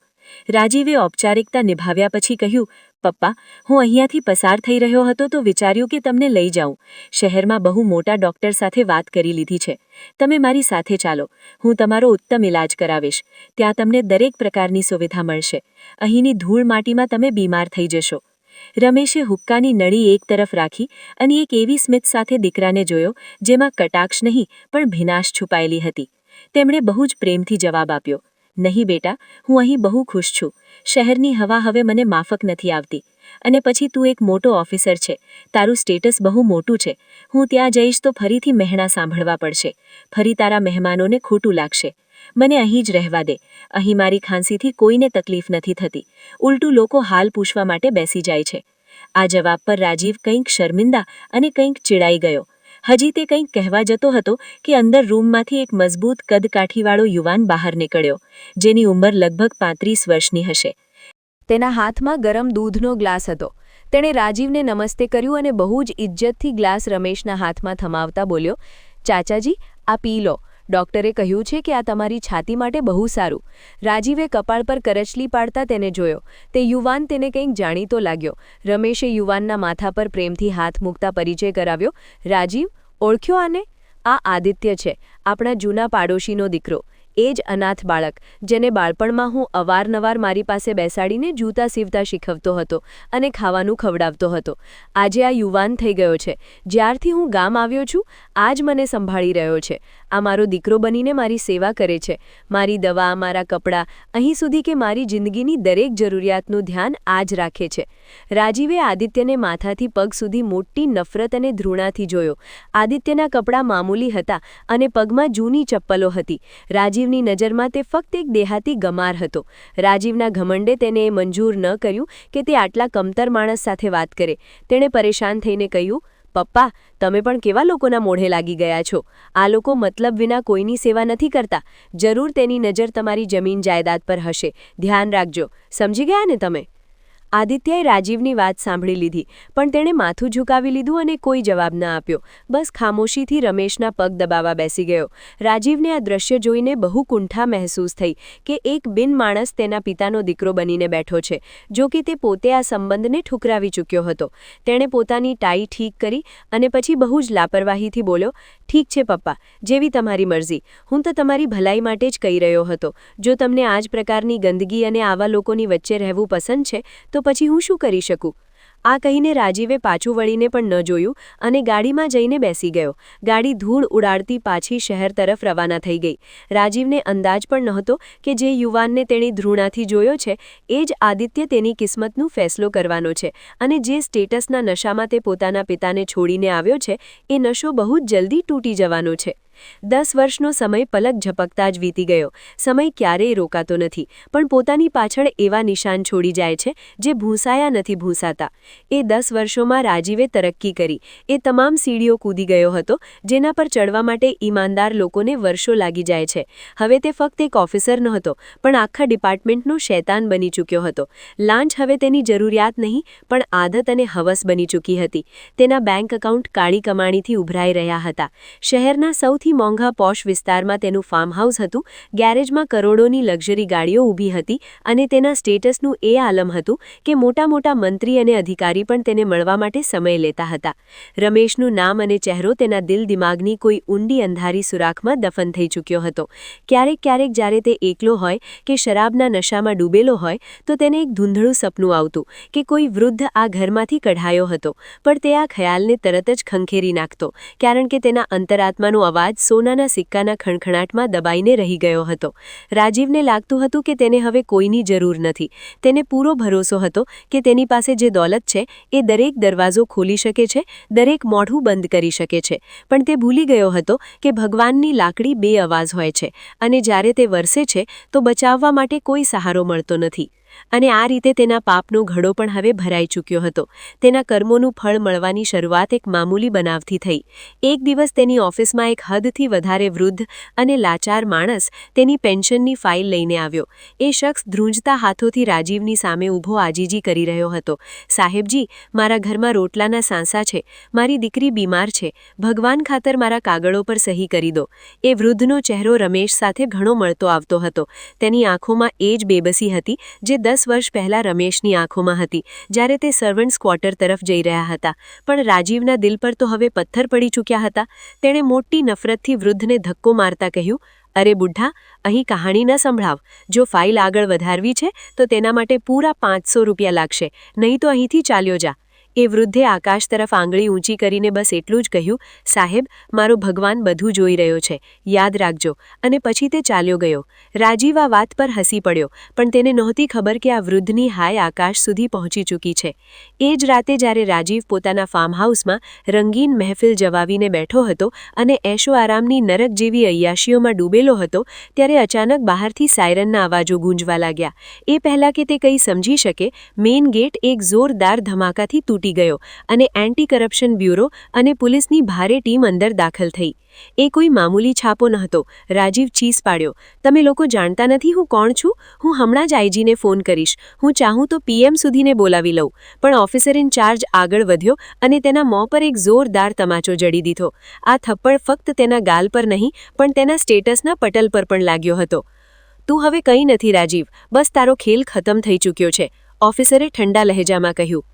રાજીવે ઔપચારિકતા નિભાવ્યા પછી કહ્યું, પપ્પા, હું અહીંયાથી પસાર થઈ રહ્યો હતો તો વિચાર્યું કે તમને લઈ જાઉં. શહેરમાં બહુ મોટા ડૉક્ટર સાથે વાત કરી લીધી છે. તમે મારી સાથે ચાલો. હું તમારો ઉત્તમ ઇલાજ કરાવીશ. ત્યાં તમને દરેક પ્રકારની સુવિધા મળશે. અહીંની ધૂળ માટીમાં તમે બીમાર થઈ જશો. રમેશે હુક્કાની નળી એક તરફ રાખી અને એક એવી સ્મિત સાથે દીકરાને જોયો જેમાં કટાક્ષ નહીં પણ ભીનાશ છુપાયેલી હતી. તેમણે બહુ જ પ્રેમથી જવાબ આપ્યો, નહીં બેટા, હું અહીં બહુ ખુશ છું. શહેરની હવા હવે મને માફક નથી આવતી. અને પછી તું એક મોટો ઓફિસર છે, તારું સ્ટેટસ બહુ મોટું છે. હું ત્યાં જઈશ તો ફરીથી મહેણા સાંભળવા પડશે, ફરી તારા મહેમાનોને ખોટું લાગશે. મને અહીં જ રહેવા દે. અહીં મારી ખાંસીથી કોઈને તકલીફ નથી થતી. ઉલટું લોકો હાલ પૂછવા માટે બેસી જાય છે. આ જવાબ પર રાજીવ કંઈક શર્મિંદા અને કંઈક ચીડાઈ ગયો. હજી તે કંઈક કહેવા જતો હતો કે અંદર રૂમમાંથી એક મજબૂત કદકાઠીવાળો યુવાન બહાર નીકળ્યો, જેની ઉંમર લગભગ 35 વર્ષની હશે. તેના હાથમાં ગરમ દૂધનો ગ્લાસ હતો. તેણે રાજીવને નમસ્તે કર્યું અને બહુ જ ઇજ્જતથી ગ્લાસ રમેશના હાથમાં થમાવતા બોલ્યો, ચાચાજી, આ પી લો. ડૉક્ટરે કહ્યું છે કે આ તમારી છાતી માટે બહુ સારું. રાજીવે કપાળ પર કરચલી પાડતા તેને જોયો. તે યુવાન તેને કંઈક જાણીતો લાગ્યો. રમેશે યુવાનના માથા પર પ્રેમથી હાથ મૂકતા પરિચય કરાવ્યો. રાજીવ, ઓળખ્યો આને? આ આદિત્ય છે, આપણા જૂના પાડોશીનો દીકરો. એ જ અનાથ બાળક, જેને બાળપણમાં હું અવારનવાર મારી પાસે બેસાડીને જૂતા સીવતા શીખવતો હતો અને ખાવાનું ખવડાવતો હતો. આજે આ યુવાન થઈ ગયો છે. જ્યારથી હું ગામ આવ્યો છું, આ જ મને સંભાળી રહ્યો છે. આ મારો દીકરો બનીને મારી સેવા કરે છે. મારી દવા, મારા કપડાં, અહીં સુધી કે મારી જિંદગીની દરેક જરૂરિયાતનું ધ્યાન આ જ રાખે છે. રાજીવે આદિત્યને માથાથી પગ સુધી મોટી નફરત અને ધૃણાથી જોયો. આદિત્યના કપડાં મામૂલી હતા અને પગમાં જૂની ચપ્પલો હતી. રાજીવની નજરમાં તે ફક્ત એક દેહાતી ગમાર હતો. રાજીવના ઘમંડે તેને એ મંજૂર ન કર્યું કે તે આટલા કમતર માણસ સાથે વાત કરે. તેણે પરેશાન થઈને કહ્યું, પપ્પા, તમે પણ કેવા લોકોના મોઢે લાગી ગયા છો? આ લોકો મતલબ વિના કોઈની સેવા નથી કરતા. જરૂર તેની નજર તમારી જમીન જાયદાદ પર હશે. ધ્યાન રાખજો. સમજી ગયા ને તમે? આદિત્યએ રાજીવની વાત સાંભળી લીધી, પણ તેણે માથું ઝુકાવી લીધું અને કોઈ જવાબ ન આપ્યો. બસ ખામોશીથી રમેશના પગ દબાવવા બેસી ગયો. રાજીવને આ દ્રશ્ય જોઈને બહુ કુંઠા મહેસૂસ થઈ કે એક બિન માણસ તેના પિતાનો દીકરો બનીને બેઠો છે. જો કે તે પોતે આ સંબંધને ઠુકરાવી ચૂક્યો હતો. તેણે પોતાની ટાઈ ઠીક કરી અને પછી બહુ જ લાપરવાહીથી બોલ્યો, ઠીક છે પપ્પા, જેવી તમારી મરજી. હું તો તમારી ભલાઈ માટે જ કહી રહ્યો હતો. જો તમને આ જ પ્રકારની ગંદકી અને આવા લોકોની વચ્ચે રહેવું પસંદ છે તો પછી હું શું કરી શકું? આ કહીને રાજીવે પાછું વળીને પણ ન જોયું અને ગાડીમાં જઈને બેસી ગયો. ગાડી ધૂળ ઉડાડતી પાછી શહેર તરફ રવાના થઈ ગઈ. રાજીવને અંદાજ પણ નહોતો કે જે યુવાનને તેણે ધૃણાથી જોયો છે એ જ આદિત્ય તેની કિસ્મતનું ફેસલો કરવાનો છે અને જે સ્ટેટસના નશામાં તે પોતાના પિતાને છોડીને આવ્યો છે એ નશો બહુ જ જલ્દી તૂટી જવાનો છે. 10 વર્ષનો સમય પલક ઝપકતા જ વીતી ગયો. સમય ક્યારેય રોકાતો નથી, પણ પોતાની પાછળ એવા નિશાન છોડી જાય છે જે ભૂંસાયા નથી ભૂંસાતા. એ 10 વર્ષોમાં રાજીવે તરક્કી કરી. એ તમામ સીડીઓ કૂદી ગયો હતો જેના પર ચડવા માટે ઈમાનદાર લોકોને વર્ષો લાગી જાય છે. હવે તે ફક્ત એક ઓફિસર નહોતો, પણ આખા ડિપાર્ટમેન્ટનો શૈતાન બની ચૂક્યો હતો. લાંચ હવે તેની જરૂરિયાત નહીં, પણ આદત અને હવસ બની ચૂકી હતી. તેના બેંક એકાઉન્ટ કાળી કમાણીથી ઉભરાઈ રહ્યા હતા. શહેરના સૌથી મોંઘા પોશ વિસ્તારમાં તેનું ફાર્મ હાઉસ હતું. ગેરેજમાં કરોડોની લક્ઝરી ગાડીઓ ઊભી હતી અને તેના સ્ટેટસનું એ આલમ હતું કે મોટા મોટા મંત્રી અને અધિકારી પણ તેને મળવા માટે સમય લેતા હતા. રમેશનું નામ અને ચહેરો તેના દિલ દિમાગની કોઈ ઊંડી અંધારી સુરાખમાં દફન થઈ ચૂક્યો હતો. ક્યારેક ક્યારેક જ્યારે તે એકલો હોય કે શરાબના નશામાં ડૂબેલો હોય તો તેને એક ધૂંધળું સપનું આવતું કે કોઈ વૃદ્ધ આ ઘરમાંથી કઢાયો હતો, પણ તે આ ખ્યાલને તરત જ ખંખેરી નાખતો, કારણ કે તેના અંતરાત્માનો અવાજ સોનાના સિક્કાના ખણખણાટમાં દબાઈને રહી ગયો હતો. રાજીવને લાગતું હતું કે તેને હવે કોઈની જરૂર નથી. તેને પૂરો ભરોસો હતો કે તેની પાસે જે દોલત છે એ દરેક દરવાજો ખોલી શકે છે, દરેક મોઢું બંધ કરી શકે છે. પણ તે ભૂલી ગયો હતો કે ભગવાનની લાકડી બે અવાજ હોય છે અને જ્યારે તે વરસે છે તો બચાવવા માટે કોઈ સહારો મળતો નથી. અને આ રીતે તેના પાપનો ઘડો પણ હવે ભરાઈ ચૂક્યો હતો. તેના કર્મોનું ફળ મળવાની શરૂઆત એક મામૂલી બનાવથી થઈ. એક દિવસ તેની ઓફિસમાં એક હદથી વધારે વૃદ્ધ અને લાચાર માણસ તેની પેન્શનની ફાઇલ લઈને આવ્યો. એ શખ્સ ધ્રુંજતા હાથોથી રાજીવની સામે ઊભો આજીજી કરી રહ્યો હતો. સાહેબજી, મારા ઘરમાં રોટલાના સાંસા છે, મારી દીકરી બીમાર છે, ભગવાન ખાતર મારા કાગળો પર સહી કરી દો. એ વૃદ્ધનો ચહેરો રમેશ સાથે ઘણો મળતો આવતો હતો. તેની આંખોમાં એ જ બેબસી હતી જે 10 વર્ષ પહેલા રમેશની આંખોમાં હતી, જ્યારે તે સર્વન્ટ્સ ક્વાર્ટર તરફ જઈ રહ્યા હતા. પણ રાજીવના દિલ પર તો હવે પથ્થર પડી ચૂક્યા હતા. તેણે મોટી નફરતથી વૃદ્ધને ધક્કો મારતા કહ્યું, અરે બુઢ્ઢા, અહીં કહાણી ન સંભળાવ. જો ફાઇલ આગળ વધારવી છે તો તેના માટે પૂરા 500 રૂપિયા લાગશે, નહીં તો અહીંથી ચાલ્યો જા. એ વૃદ્ધે આકાશ તરફ આંગળી ઊંચી કરીને બસ એટલું જ કહ્યું, સાહેબ, મારો ભગવાન બધું જોઈ રહ્યો છે, યાદ રાખજો. અને પછી તે ચાલ્યો ગયો. રાજીવ આ વાત પર હસી પડ્યો, પણ તેને નહોતી ખબર કે આ વૃદ્ધની હાય આકાશ સુધી પહોંચી ચૂકી છે. એ જ રાતે જ્યારે રાજીવ પોતાના ફાર્મહાઉસમાં રંગીન મહેફિલ જમાવીને બેઠો હતો અને એશો આરામની નરક જેવી અય્યાશીઓમાં ડૂબેલો હતો, ત્યારે અચાનક બહારથી સાયરનના અવાજો ગૂંજવા લાગ્યા. એ પહેલાં કે તે કંઈ સમજી શકે, મેઇન ગેટ એક જોરદાર ધમાકાથી તૂટી ગયો અને એન્ટી કરપ્શન બ્યુરો અને પોલીસની ભારે ટીમ અંદર દાખલ થઈ. એ કોઈ મામૂલી છાપો નહોતો. રાજીવ ચીસ પાડ્યો, તમે લોકો જાણતા નથી હું કોણ છું? હું હમણાં જ આઈજીને ફોન કરીશ. હું ચાહું તો પીએમ સુધીને બોલાવી લઉં. પણ ઓફિસર ઇન ચાર્જ આગળ વધ્યો અને તેના મોં પર એક જોરદાર તમાચો જડી દીધો. આ થપ્પડ ફક્ત તેના ગાલ પર નહીં, પણ તેના સ્ટેટસના પટલ પર પણ લાગ્યો હતો. તું હવે કંઈ નથી રાજીવ, બસ તારો ખેલ ખતમ થઈ ચૂક્યો છે, ઓફિસરે ઠંડા લહેજામાં કહ્યું.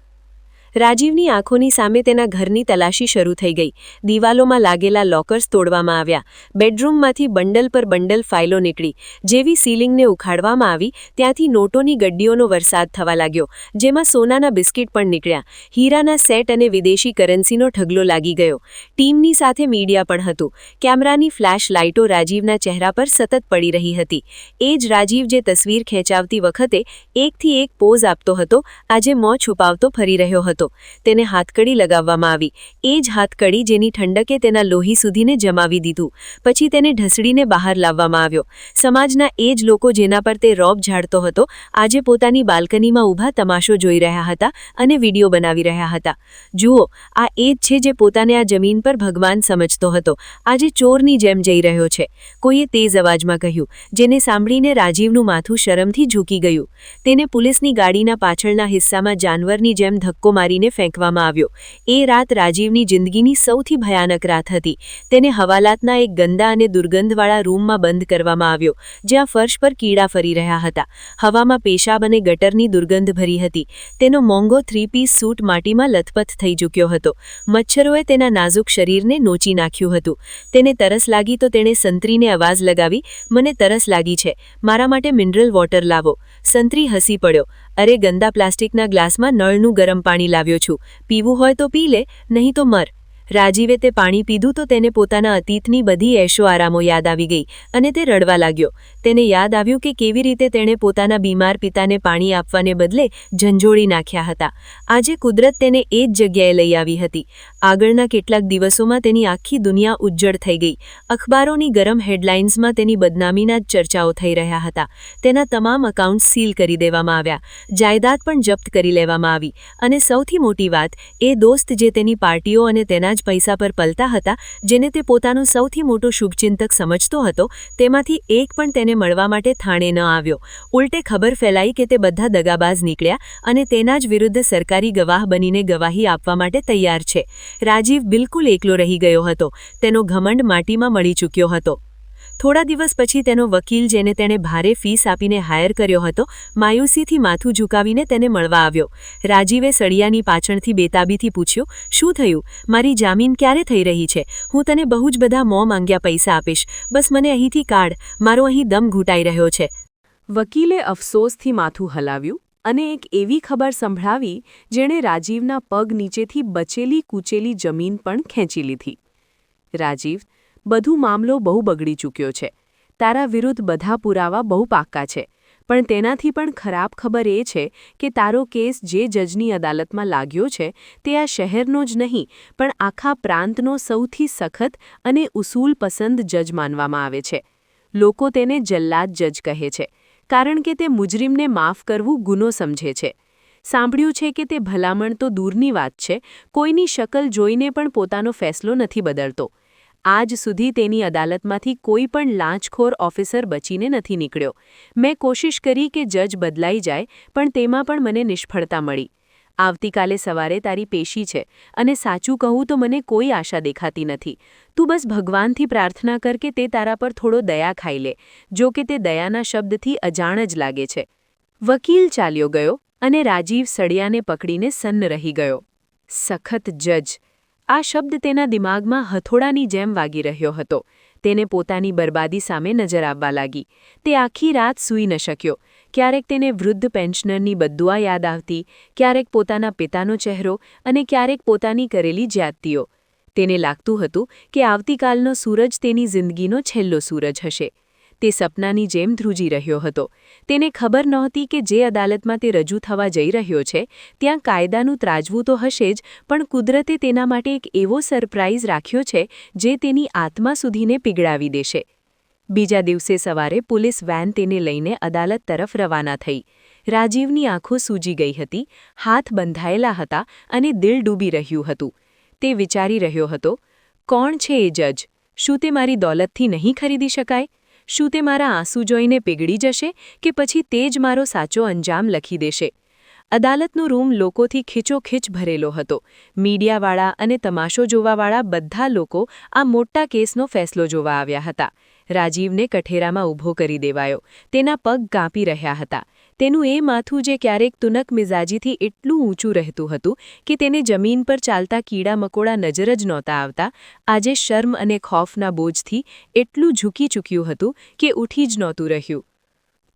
રાજીવની આંખોની સામે તેના ઘરની તલાશી શરૂ થઈ ગઈ. દિવાલોમાં લાગેલા લોકર્સ તોડવામાં આવ્યા. બેડરૂમમાંથી બંડલ પર બંડલ ફાઇલો નીકળી. જેવી સીલિંગને ઉખાડવામાં આવી, ત્યાંથી નોટોની ગડ્ડીઓનો વરસાદ થવા લાગ્યો, જેમાં સોનાના બિસ્કિટ પણ નીકળ્યા. હીરાના સેટ અને વિદેશી કરન્સીનો ઢગલો લાગી ગયો. ટીમની સાથે મીડિયા પણ હતું. કેમેરાની ફ્લેશ લાઇટો રાજીવના ચહેરા પર સતત પડી રહી હતી. એ જ રાજીવ જે તસવીર ખેંચાવતી વખતે એકથી એક પોઝ આપતો હતો, આજે મોં છુપાવતો ફરી રહ્યો હતો. તેને હાથકડી લગાવવામાં આવી. એ જ હાથકડી જેની ઠંડકે તેના લોહી સુધીને જમાવી દીધું. પછી તેને ઢસડીને બહાર લાવવામાં આવ્યો. સમાજના એ જ લોકો જેના પર તે રોબ ઝાડતો હતો, આજે પોતાની બાલ્કનીમાં ઊભા તમાશો જોઈ રહ્યા હતા અને વિડીયો બનાવી રહ્યા હતા. જુઓ, આ એ જ છે જે પોતાને આ જમીન પર ભગવાન સમજતો હતો, આજે ચોરની જેમ જઈ રહ્યો છે, કોઈએ તેજ અવાજમાં કહ્યું, જેને સાંભળીને રાજીવનું માથું શરમથી ઝૂકી ગયું. તેને પોલીસની ગાડીના પાછળના હિસ્સામાં જાનવરની જેમ ધક્કો મારીને ફેંકવામાં આવ્યો. એ રાત રાજીવની જિંદગીની સૌથી ભયાનક રાત હતી. તેને હવાલાતના એક ગંદા અને દુર્ગંધવાળા રૂમમાં બંધ કરવામાં આવ્યો, જ્યાં ફર્શ પર કીડા ફરી રહ્યા હતા. હવામાં પેશાબ અને ગટરની દુર્ગંધ ભરી હતી. તેનો મોંઘો 3-પીસ સૂટ માટીમાં લથપથ થઈ ચૂક્યો હતો. મચ્છરોએ તેના નાજુક શરીરને નોચી નાખ્યું હતું. તેને તરસ લાગી તો તેણે સંત્રીને અવાજ લગાવી, મને તરસ લાગી છે, મારા માટે મિનરલ વોટર લાવો. સંત્રી હસી પડ્યો, અરે ગંદા પ્લાસ્ટિકના ગ્લાસમાં નળનું ગરમ પાણી લાવ્યો છું, પીવું હોય તો પી લે, નહીં તો મર. રાજીવે તે પાણી પીધું તો તેને પોતાના અતીતની બધી એશો આરામો યાદ આવી ગઈ અને તે રડવા લાગ્યો. તેને યાદ આવ્યું કે કેવી રીતે તેણે પોતાના બીમાર પિતાને પાણી આપવાને બદલે ઝંઝોળી નાખ્યા હતા. આજે કુદરત તેને એ જ જગ્યાએ લઈ આવી હતી. આગળના કેટલાક દિવસોમાં તેની આખી દુનિયા ઉજ્જડ થઈ ગઈ. અખબારોની ગરમ હેડલાઇન્સમાં તેની બદનામીના જ ચર્ચાઓ થઈ રહ્યા હતા. તેના તમામ એકાઉન્ટ્સ સીલ કરી દેવામાં આવ્યા, જાયદાદ પણ જપ્ત કરી લેવામાં આવી અને સૌથી મોટી વાત, એ દોસ્ત જે તેની પાર્ટીઓ અને તેના જ પૈસા પર પલતા હતા, જેને તે પોતાનો સૌથી મોટો શુભચિંતક સમજતો હતો, તેમાંથી એક પણ તેને મળવા માટે થાણે ન આવ્યો. ઉલટે ખબર ફેલાઈ કે તે બધા દગાબાજ નીકળ્યા અને તેના જ વિરુદ્ધ સરકારી ગવાહ બનીને ગવાહી આપવા માટે તૈયાર છે. રાજીવ બિલકુલ એકલો રહી ગયો હતો. તેનો ઘમંડ માટીમાં મળી ચૂક્યો હતો. થોડા દિવસ પછી તેનો વકીલ, જેને તેણે ભારે ફીસ આપીને હાયર કર્યો હતો, માયુસીથી માથું ઝુકાવીને તેને મળવા આવ્યો. રાજીવે સળિયાની પાછળથી બેતાબીથી પૂછ્યું, શું થયું? મારી જામીન ક્યારે થઈ રહી છે? હું તને બહુ જ બધા મોં માંગ્યા પૈસા આપીશ, બસ મને અહીંથી કાઢ, મારો અહીં દમ ઘૂંટાઈ રહ્યો છે. વકીલે અફસોસથી માથું હલાવ્યું અને એક એવી ખબર સંભળાવી જેણે રાજીવના પગ નીચેથી બચેલી કૂચેલી જમીન પણ ખેંચી લીધી. રાજીવ, બધું મામલો બહુ બગડી ચૂક્યો છે. તારા વિરુદ્ધ બધા પુરાવા બહુ પાક્કા છે, પણ તેનાથી પણ ખરાબ ખબર એ છે કે તારો કેસ જે જજની અદાલતમાં લાગ્યો છે તે આ શહેરનો જ નહીં, પણ આખા પ્રાંતનો સૌથી સખત અને ઉસૂલ પસંદ જજ માનવામાં આવે છે. લોકો તેને જલ્લાદ જજ કહે છે, કારણ કે તે મુજરીમને માફ કરવું ગુનો સમજે છે. સાંભળ્યું છે કે તે ભલામણ તો દૂરની વાત છે, કોઈની શકલ જોઈને પણ પોતાનો ફેસલો નથી બદલતો. આજ સુધી તેની અદાલતમાંથી કોઈ પણ લાંચખોર ઓફિસર બચીને નથી નીકળ્યો. મેં કોશિશ કરી કે જજ બદલાઈ જાય, પણ તેમાં પણ મને નિષ્ફળતા મળી. આવતીકાલે સવારે તારી પેશી છે અને સાચું કહું તો મને કોઈ આશા દેખાતી નથી. તું બસ ભગવાનથી પ્રાર્થના કર કે તે તારા પર થોડો દયા ખાઈ લે, જો કે તે દયાના શબ્દથી અજાણ જ લાગે છે. વકીલ ચાલ્યો ગયો અને રાજીવ સળિયાને પકડીને સન્ન રહી ગયો. સખત જજ, આ શબ્દ તેના દિમાગમાં હથોડાની જેમ વાગી રહ્યો હતો. તેને પોતાની બરબાદી સામે નજર આવવા લાગી. તે આખી રાત સૂઈ ન શક્યો. ક્યારેક તેને વૃદ્ધ પેન્શનરની બદ્દુઆ યાદ આવતી, ક્યારેક પોતાના પિતાનો ચહેરો અને ક્યારેક પોતાની કરેલી જ્યાદતીઓ. તેને લાગતું હતું કે આવતીકાલનો સૂરજ તેની જિંદગીનો છેલ્લો સૂરજ હશે. તે સપનાની જેમ ધ્રુજી રહ્યો હતો. તેને ખબર નહોતી કે જે અદાલતમાં તે રજૂ થવા જઈ રહ્યો છે ત્યાં કાયદાનું ત્રાજવું તો હશે જ, પણ કુદરતે તેના માટે એક એવો સરપ્રાઇઝ રાખ્યો છે જે તેની આત્મા સુધીને પીગળાવી દેશે. બીજા દિવસે સવારે પોલીસ વેન તેને લઈને અદાલત તરફ રવાના થઈ. રાજીવની આંખો સૂજી ગઈ હતી, હાથ બંધાયેલા હતા અને દિલ ડૂબી રહ્યું હતું. તે વિચારી રહ્યો હતો, કોણ છે એ જજ? શું તે મારી દોલતથી નહીં ખરીદી શકાય? શું તે મારા આંસુ જોઈને પીગળી જશે કે પછી તે જ મારો સાચો અંજામ લખી દેશે? અદાલતનો રૂમ લોકોથી ખીચોખીચ ભરેલો હતો. મીડિયાવાળા અને તમાશો જોવાવાળા બધા લોકો આ મોટા કેસનો ફેસલો જોવા આવ્યા હતા. રાજીવને કઠેરામાં ઊભો કરી દેવાયો. તેના પગ કાંપી રહ્યા હતા. તેનું એ માથું જે ક્યારેક તુનક મિજાજીથી એટલું ઊંચું રહેતું હતું કે તેને જમીન પર ચાલતા કીડા મકોડા નજર જ નહોતા આવતા, આજે શર્મ અને ખૌફના બોજથી એટલું ઝૂકી ચૂક્યું હતું કે ઉઠી જ નહોતું રહ્યું.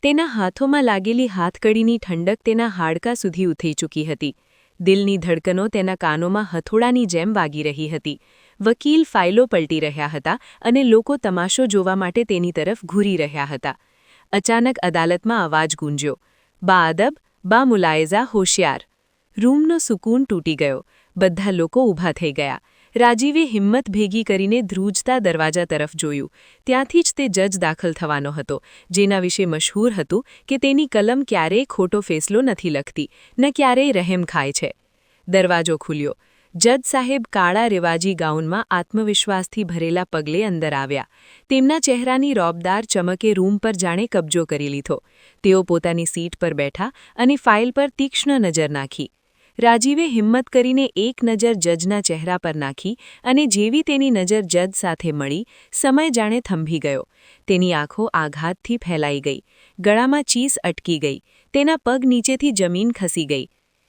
તેના હાથોમાં લાગેલી હાથકડીની ઠંડક તેના હાડકાં સુધી ઉથઈ ચૂકી હતી. દિલની ધડકનો તેના કાનોમાં હથોડાની જેમ વાગી રહી હતી. વકીલ ફાઇલો પલટી રહ્યા હતા અને લોકો તમાશો જોવા માટે તેની તરફ ઘૂરી રહ્યા હતા. અચાનક અદાલતમાં અવાજ ગુંજ્યો, બાઅદબ, બા મુલાયઝા હોશિયાર. રૂમનો સુકૂન તૂટી ગયો. બધા લોકો ઊભા થઈ ગયા. રાજીવે હિંમત ભેગી કરીને ધ્રુજતા દરવાજા તરફ જોયું. ત્યાંથી જ તે જજ દાખલ થવાનો હતો, જેના વિશે મશહૂર હતું કે તેની કલમ ક્યારેય ખોટો ફેસલો નથી લખતી, ન ક્યારેય રહેમ ખાય છે. દરવાજો ખુલ્યો. જજ સાહેબ કાળા રિવાજી ગાઉનમાં આત્મવિશ્વાસથી ભરેલા પગલે અંદર આવ્યા. તેમના ચહેરાની રોબદાર ચમકે રૂમ પર જાણે કબજો કરી લીધો. તેઓ પોતાની સીટ પર બેઠા અને ફાઇલ પર તીક્ષ્ણ નજર નાખી. રાજીવે હિંમત કરીને એક નજર જજના ચહેરા પર નાખી અને જેવી તેની નજર જજ સાથે મળી, સમય જાણે થંભી ગયો. તેની આંખો આઘાતથી ફેલાઈ ગઈ. ગળામાં ચીસ અટકી ગઈ. તેના પગ નીચેથી જમીન ખસી ગઈ.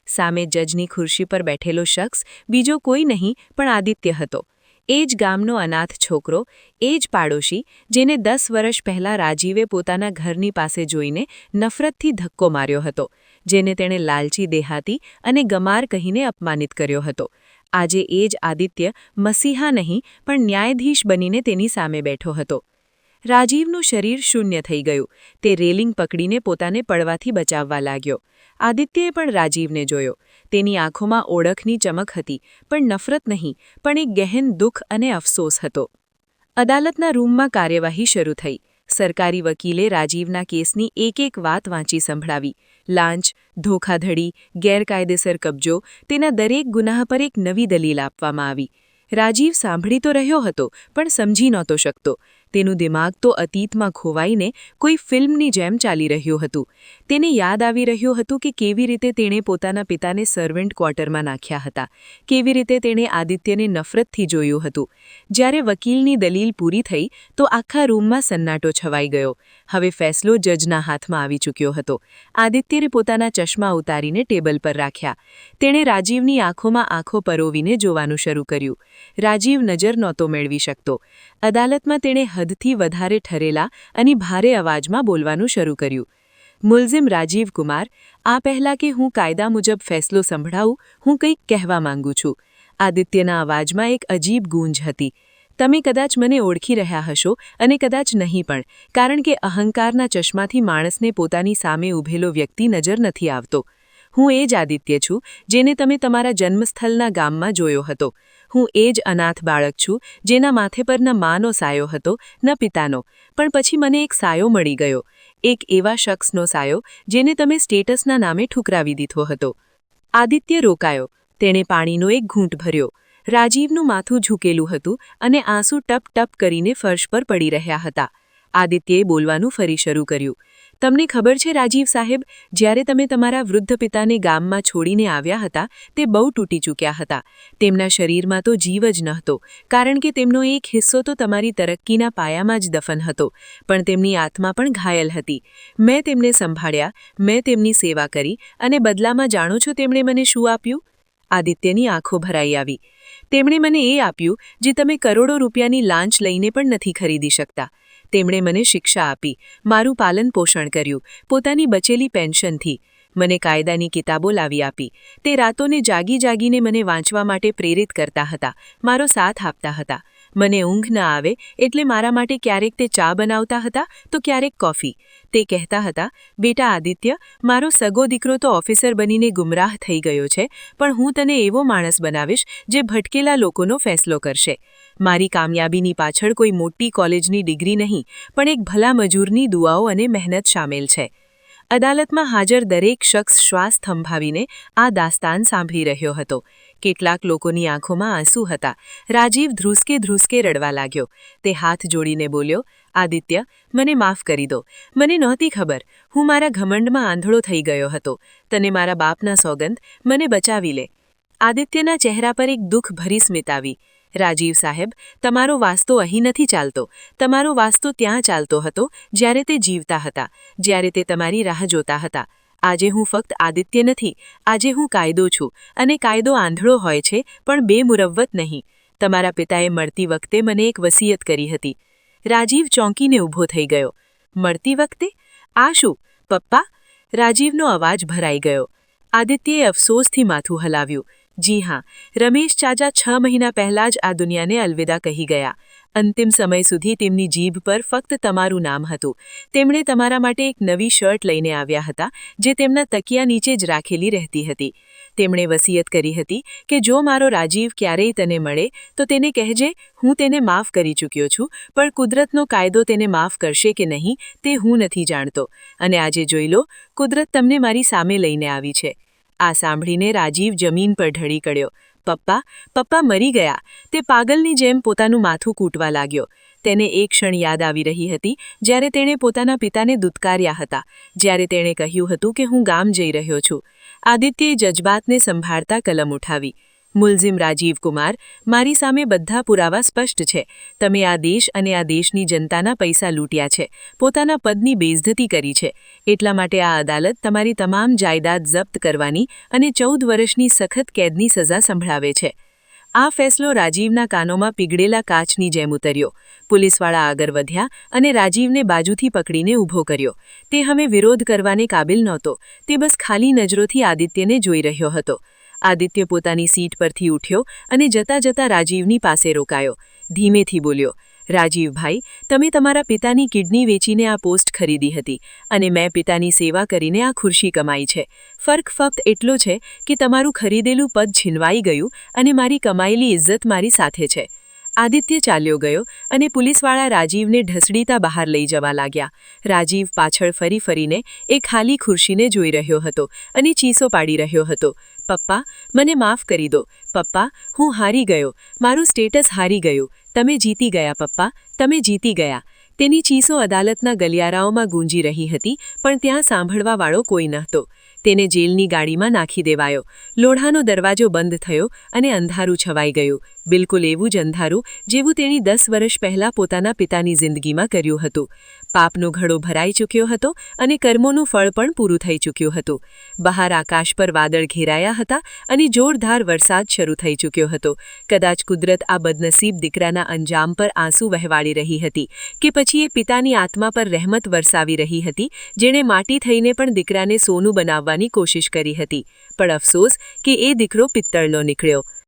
સામે જજની ખુરશી પર બેઠેલો શખ્સ બીજો કોઈ નહીં પણ આદિત્ય હતો. એ જ ગામનો અનાથ છોકરો, એ જ પાડોશી જેને 10 વર્ષ પહેલાં રાજીવે પોતાના ઘરની પાસે જોઈને નફરતથી ધક્કો માર્યો હતો, જેને તેણે લાલચી દેહાતી અને ગમાર કહીને અપમાનિત કર્યો હતો. આજે એ જ આદિત્ય મસીહા નહીં પણ ન્યાયાધીશ બનીને તેની સામે બેઠો હતો. રાજીવનું શરીર શૂન્ય થઈ ગયું. તે રેલિંગ પકડીને પોતાને પડવાથી બચાવવા લાગ્યો. આદિત્યએ પણ રાજીવને જોયો. તેની આંખોમાં ઓળખની ચમક હતી, પણ નફરત નહીં, પણ એક ગહેન દુઃખ અને અફસોસ હતો. અદાલતના રૂમમાં કાર્યવાહી શરૂ થઈ. સરકારી વકીલે રાજીવના કેસની એક વાત વાંચી સંભળાવી. લાંચ, ધોખાધડી, ગેરકાયદેસર કબજો, તેના દરેક ગુનાહ પર એક નવી દલીલ આપવામાં આવી. રાજીવ સાંભળી તો રહ્યો હતો, પણ સમજી નહોતો શકતો. તેનું દિમાગ તો અતીતમાં ખોવાઈને કોઈ ફિલ્મની જેમ ચાલી રહ્યું હતું. તેને યાદ આવી રહ્યું હતું કે કેવી રીતે તેણે પોતાના પિતાને સર્વન્ટ ક્વાર્ટરમાં નાખ્યા હતા, કેવી રીતે તેણે આદિત્યને નફરતથી જોયું હતું. જ્યારે વકીલની દલીલ પૂરી થઈ તો આખા રૂમમાં સન્નાટો છવાઈ ગયો. હવે ફેસલો જજના હાથમાં આવી ચૂક્યો હતો. આદિત્યે પોતાના ચશ્મા ઉતારીને ટેબલ પર રાખ્યા. તેણે રાજીવની આંખોમાં આંખો પરોવીને જોવાનું શરૂ કર્યું. રાજીવ નજર નહોતો મેળવી શકતો. અદાલતમાં તેણે હદથી વધારે ઠરેલા અને ભારે અવાજમાં બોલવાનું શરૂ કર્યું. મુલઝિમ રાજીવ કુમાર, આ પહેલાં કે હું કાયદા મુજબ ફેસલો સંભળાવું, હું કંઈક કહેવા માંગુ છું. આદિત્યના અવાજમાં એક અજીબ ગૂંજ હતી. તમે કદાચ મને ઓળખી રહ્યા હશો અને કદાચ નહીં પણ, કારણ કે અહંકારના ચશ્માથી માણસને પોતાની સામે ઊભેલો વ્યક્તિ નજર નથી આવતો. હું એ જ આદિત્ય છું જેને તમે તમારા જન્મસ્થળના ગામમાં જોયો હતો. હું એ જ અનાથ બાળક છું જેના માથે પર ન માનો સાયો હતો ન પિતાનો, પણ પછી મને એક સાયો મળી ગયો. એક એવા શખ્સનો સાયો જેને તમે સ્ટેટસના નામે ઠુકરાવી દીધો હતો. આદિત્ય રોકાયો. તેણે પાણીનો એક ઘૂંટ ભર્યો. રાજીવનું માથું ઝૂકેલું હતું અને આંસુ ટપ ટપ કરીને ફર્શ પર પડી રહ્યા હતા. આદિત્યએ બોલવાનું ફરી શરૂ કર્યું. તમને ખબર છે રાજીવ સાહેબ, જ્યારે તમે તમારા વૃદ્ધ પિતાને ગામમાં છોડીને આવ્યા હતા તે બહુ તૂટી ચૂક્યા હતા. તેમના શરીરમાં તો જીવ જ નહોતો, કારણ કે તેમનો એક હિસ્સો તો તમારી તરક્કીના પાયામાં જ દફન હતો, પણ તેમની આત્મા પણ ઘાયલ હતી. મેં તેમને સંભાળ્યા, મેં તેમની સેવા કરી અને બદલામાં જાણો છો તેમણે મને શું આપ્યું? આદિત્યની આંખો ભરાઈ આવી. તેમણે મને એ આપ્યું જે તમે કરોડો રૂપિયાની લાંચ લઈને પણ નથી ખરીદી શકતા. તેમણે મને શિક્ષા આપી, મારું પાલન પોષણ કર્યું, પોતાની બચેલી પેન્શનથી મને કાયદાની કિતાબો લાવી આપી. તે રાતોને જાગી જાગીને મને વાંચવા માટે પ્રેરિત કરતા હતા, મારો સાથ આપતા હતા. મને ઊંઘ ન આવે એટલે મારા માટે ક્યારેક તે ચા બનાવતા હતા તો ક્યારેક કોફી. તે કહેતા હતા, બેટા આદિત્ય, મારો સગો દીકરો તો ઓફિસર બનીને ગુમરાહ થઈ ગયો છે, પણ હું તને એવો માણસ બનાવીશ જે ભટકેલા લોકોનો ફેસલો કરશે. મારી કામયાબીની પાછળ કોઈ મોટી કોલેજની ડિગ્રી નહીં, પણ એક ભલા મજૂરની દુઆઓ અને મહેનત શામેલ છે. અદાલતમાં હાજર દરેક શખ્સ શ્વાસ થંભાવીને આ દાસ્તાન સાંભળી રહ્યો હતો. કેટલાક લોકોની આંખોમાં આંસુ હતા. રાજીવ ધ્રુસકે ધ્રુસકે રડવા લાગ્યો. તે હાથ જોડીને બોલ્યો, આદિત્ય, મને માફ કરી દો. મને નહોતી ખબર. હું મારા ઘમંડમાં આંધળો થઈ ગયો હતો. તને મારા બાપના સોગંદ, મને બચાવી લે. આદિત્યના ચહેરા પર એક દુઃખભરી સ્મિત આવી. રાજીવ સાહેબ, તમારો વાસ્તો અહીં નથી ચાલતો. તમારો વાસ્તો ત્યાં ચાલતો હતો જ્યારે તે જીવતા હતા, જ્યારે તે તમારી રાહ જોતા હતા. આજે હું ફક્ત આદિત્ય નથી, આજે હું કાયદો છું, અને કાયદો આંધળો હોય છે પણ બેમુરવ્વત નહીં. તમારા પિતાએ મળતી વખતે મને એક વસિયત કરી હતી. રાજીવ ચોંકીને ઊભો થઈ ગયો. મળતી વખતે? આ શું, પપ્પા? રાજીવનો અવાજ ભરાઈ ગયો. આદિત્યએ અફસોસથી માથું હલાવ્યું. જી હા, રમેશ ચાચા 6 મહિના પહેલાં જ આ દુનિયાને અલવિદા કહી ગયા. અંતિમ સમય સુધી તેમની જીભ પર ફક્ત તમારું નામ હતું. તેમણે તમારા માટે એક નવી શર્ટ લઈને આવ્યા હતા, જે તેમના તકિયા નીચે જ રાખેલી રહેતી હતી. તેમણે વસિયત કરી હતી કે જો મારો રાજીવ ક્યારેય તને મળે તો તેને કહેજે, હું તેને માફ કરી ચૂક્યો છું, પણ કુદરતનો કાયદો તેને માફ કરશે કે નહીં તે હું નથી જાણતો. અને આજે જોઈ લો, કુદરત તમને મારી સામે લઈને આવી છે. આ સાંભળીને રાજીવ જમીન પર ઢળી પડ્યો. પપ્પા, પપ્પા મરી ગયા. તે પાગલની જેમ પોતાનું માથું કૂટવા લાગ્યો. તેને એક ક્ષણ યાદ આવી રહી હતી જ્યારે તેણે પોતાના પિતાને દુત્કાર્યા હતા, જ્યારે તેણે કહ્યું હતું કે હું ગામ જઈ રહ્યો છું. આદિત્યએ જજબાતને સંભાળતા કલમ ઉઠાવી. મુલઝિમ રાજીવ કુમાર, મારી સામે બધા પુરાવા સ્પષ્ટ છે. તમે આ દેશ અને આ દેશની જનતાના પૈસા લૂંટ્યા છે, પોતાના પદની બેઇજ્જતી કરી છે. એટલા માટે આ અદાલત તમારી તમામ જાયદાદ જપ્ત કરવાની અને 14 વર્ષની સખત કેદની સજા સંભળાવે છે. આ ફેસલો રાજીવના કાનોમાં પીગળેલા કાચની જેમ ઉતર્યો. પોલીસવાળા આગળ વધ્યા અને રાજીવને બાજુથી પકડીને ઊભો કર્યો. તે હવે વિરોધ કરવાને કાબિલ નહોતો. તે બસ ખાલી નજરોથી આદિત્યને જોઈ રહ્યો હતો. આદિત્ય પોતાની સીટ પરથી ઉઠ્યો અને જતા જતા રાજીવની પાસે રોકાયો. ધીમેથી બોલ્યો, રાજીવભાઈ, તમે તમારા પિતાની કિડની વેચીને આ પોસ્ટ ખરીદી હતી અને મેં પિતાની સેવા કરીને આ ખુરશી કમાઈ છે. ફર્ક ફક્ત એટલો છે કે તમારું ખરીદેલું પદ છીનવાઈ ગયું અને મારી કમાયેલી ઇજ્જત મારી સાથે છે. આદિત્ય ચાલ્યો ગયો અને પોલીસવાળા રાજીવને ઢસડીતા બહાર લઈ જવા લાગ્યા. રાજીવ પાછળ ફરીને એ ખાલી ખુરશીને જોઈ રહ્યો હતો અને ચીસો પાડી રહ્યો હતો. પપ્પા, મને માફ કરી દો. પપ્પા, હું હારી ગયો. મારું સ્ટેટસ હારી ગયું. તમે જીતી ગયા પપ્પા, તમે જીતી ગયા. તેની ચીસો અદાલતના ગલિયારાઓમાં ગૂંજી રહી હતી, પણ ત્યાં સાંભળવાવાળો કોઈ નહોતો. તેને જેલની ગાડીમાં નાખી દેવાયો. લોઢાનો દરવાજો બંધ થયો અને અંધારું છવાઈ ગયું. બિલકુલ એવું જ અંધારું જેવું તેણી 10 વર્ષ પહેલાં પોતાના પિતાની જિંદગીમાં કર્યું હતું. પાપનો ઘડો ભરાઈ ચૂક્યો હતો અને કર્મોનું ફળ પણ પૂરું થઈ ચૂક્યું હતું. બહાર આકાશ પર વાદળ ઘેરાયા હતા અને જોરદાર વરસાદ શરૂ થઈ ચૂક્યો હતો. કદાચ કુદરત આ બદનસીબ દીકરાના અંજામ પર આંસુ વહેવાડી રહી હતી કે પછી એ પિતાની આત્મા પર રહેમત વરસાવી રહી હતી, જેણે માટી થઈને પણ દીકરાને સોનું બનાવવાની કોશિશ કરી હતી. પણ અફસોસ કે એ દીકરો પિત્તળનો નીકળ્યો.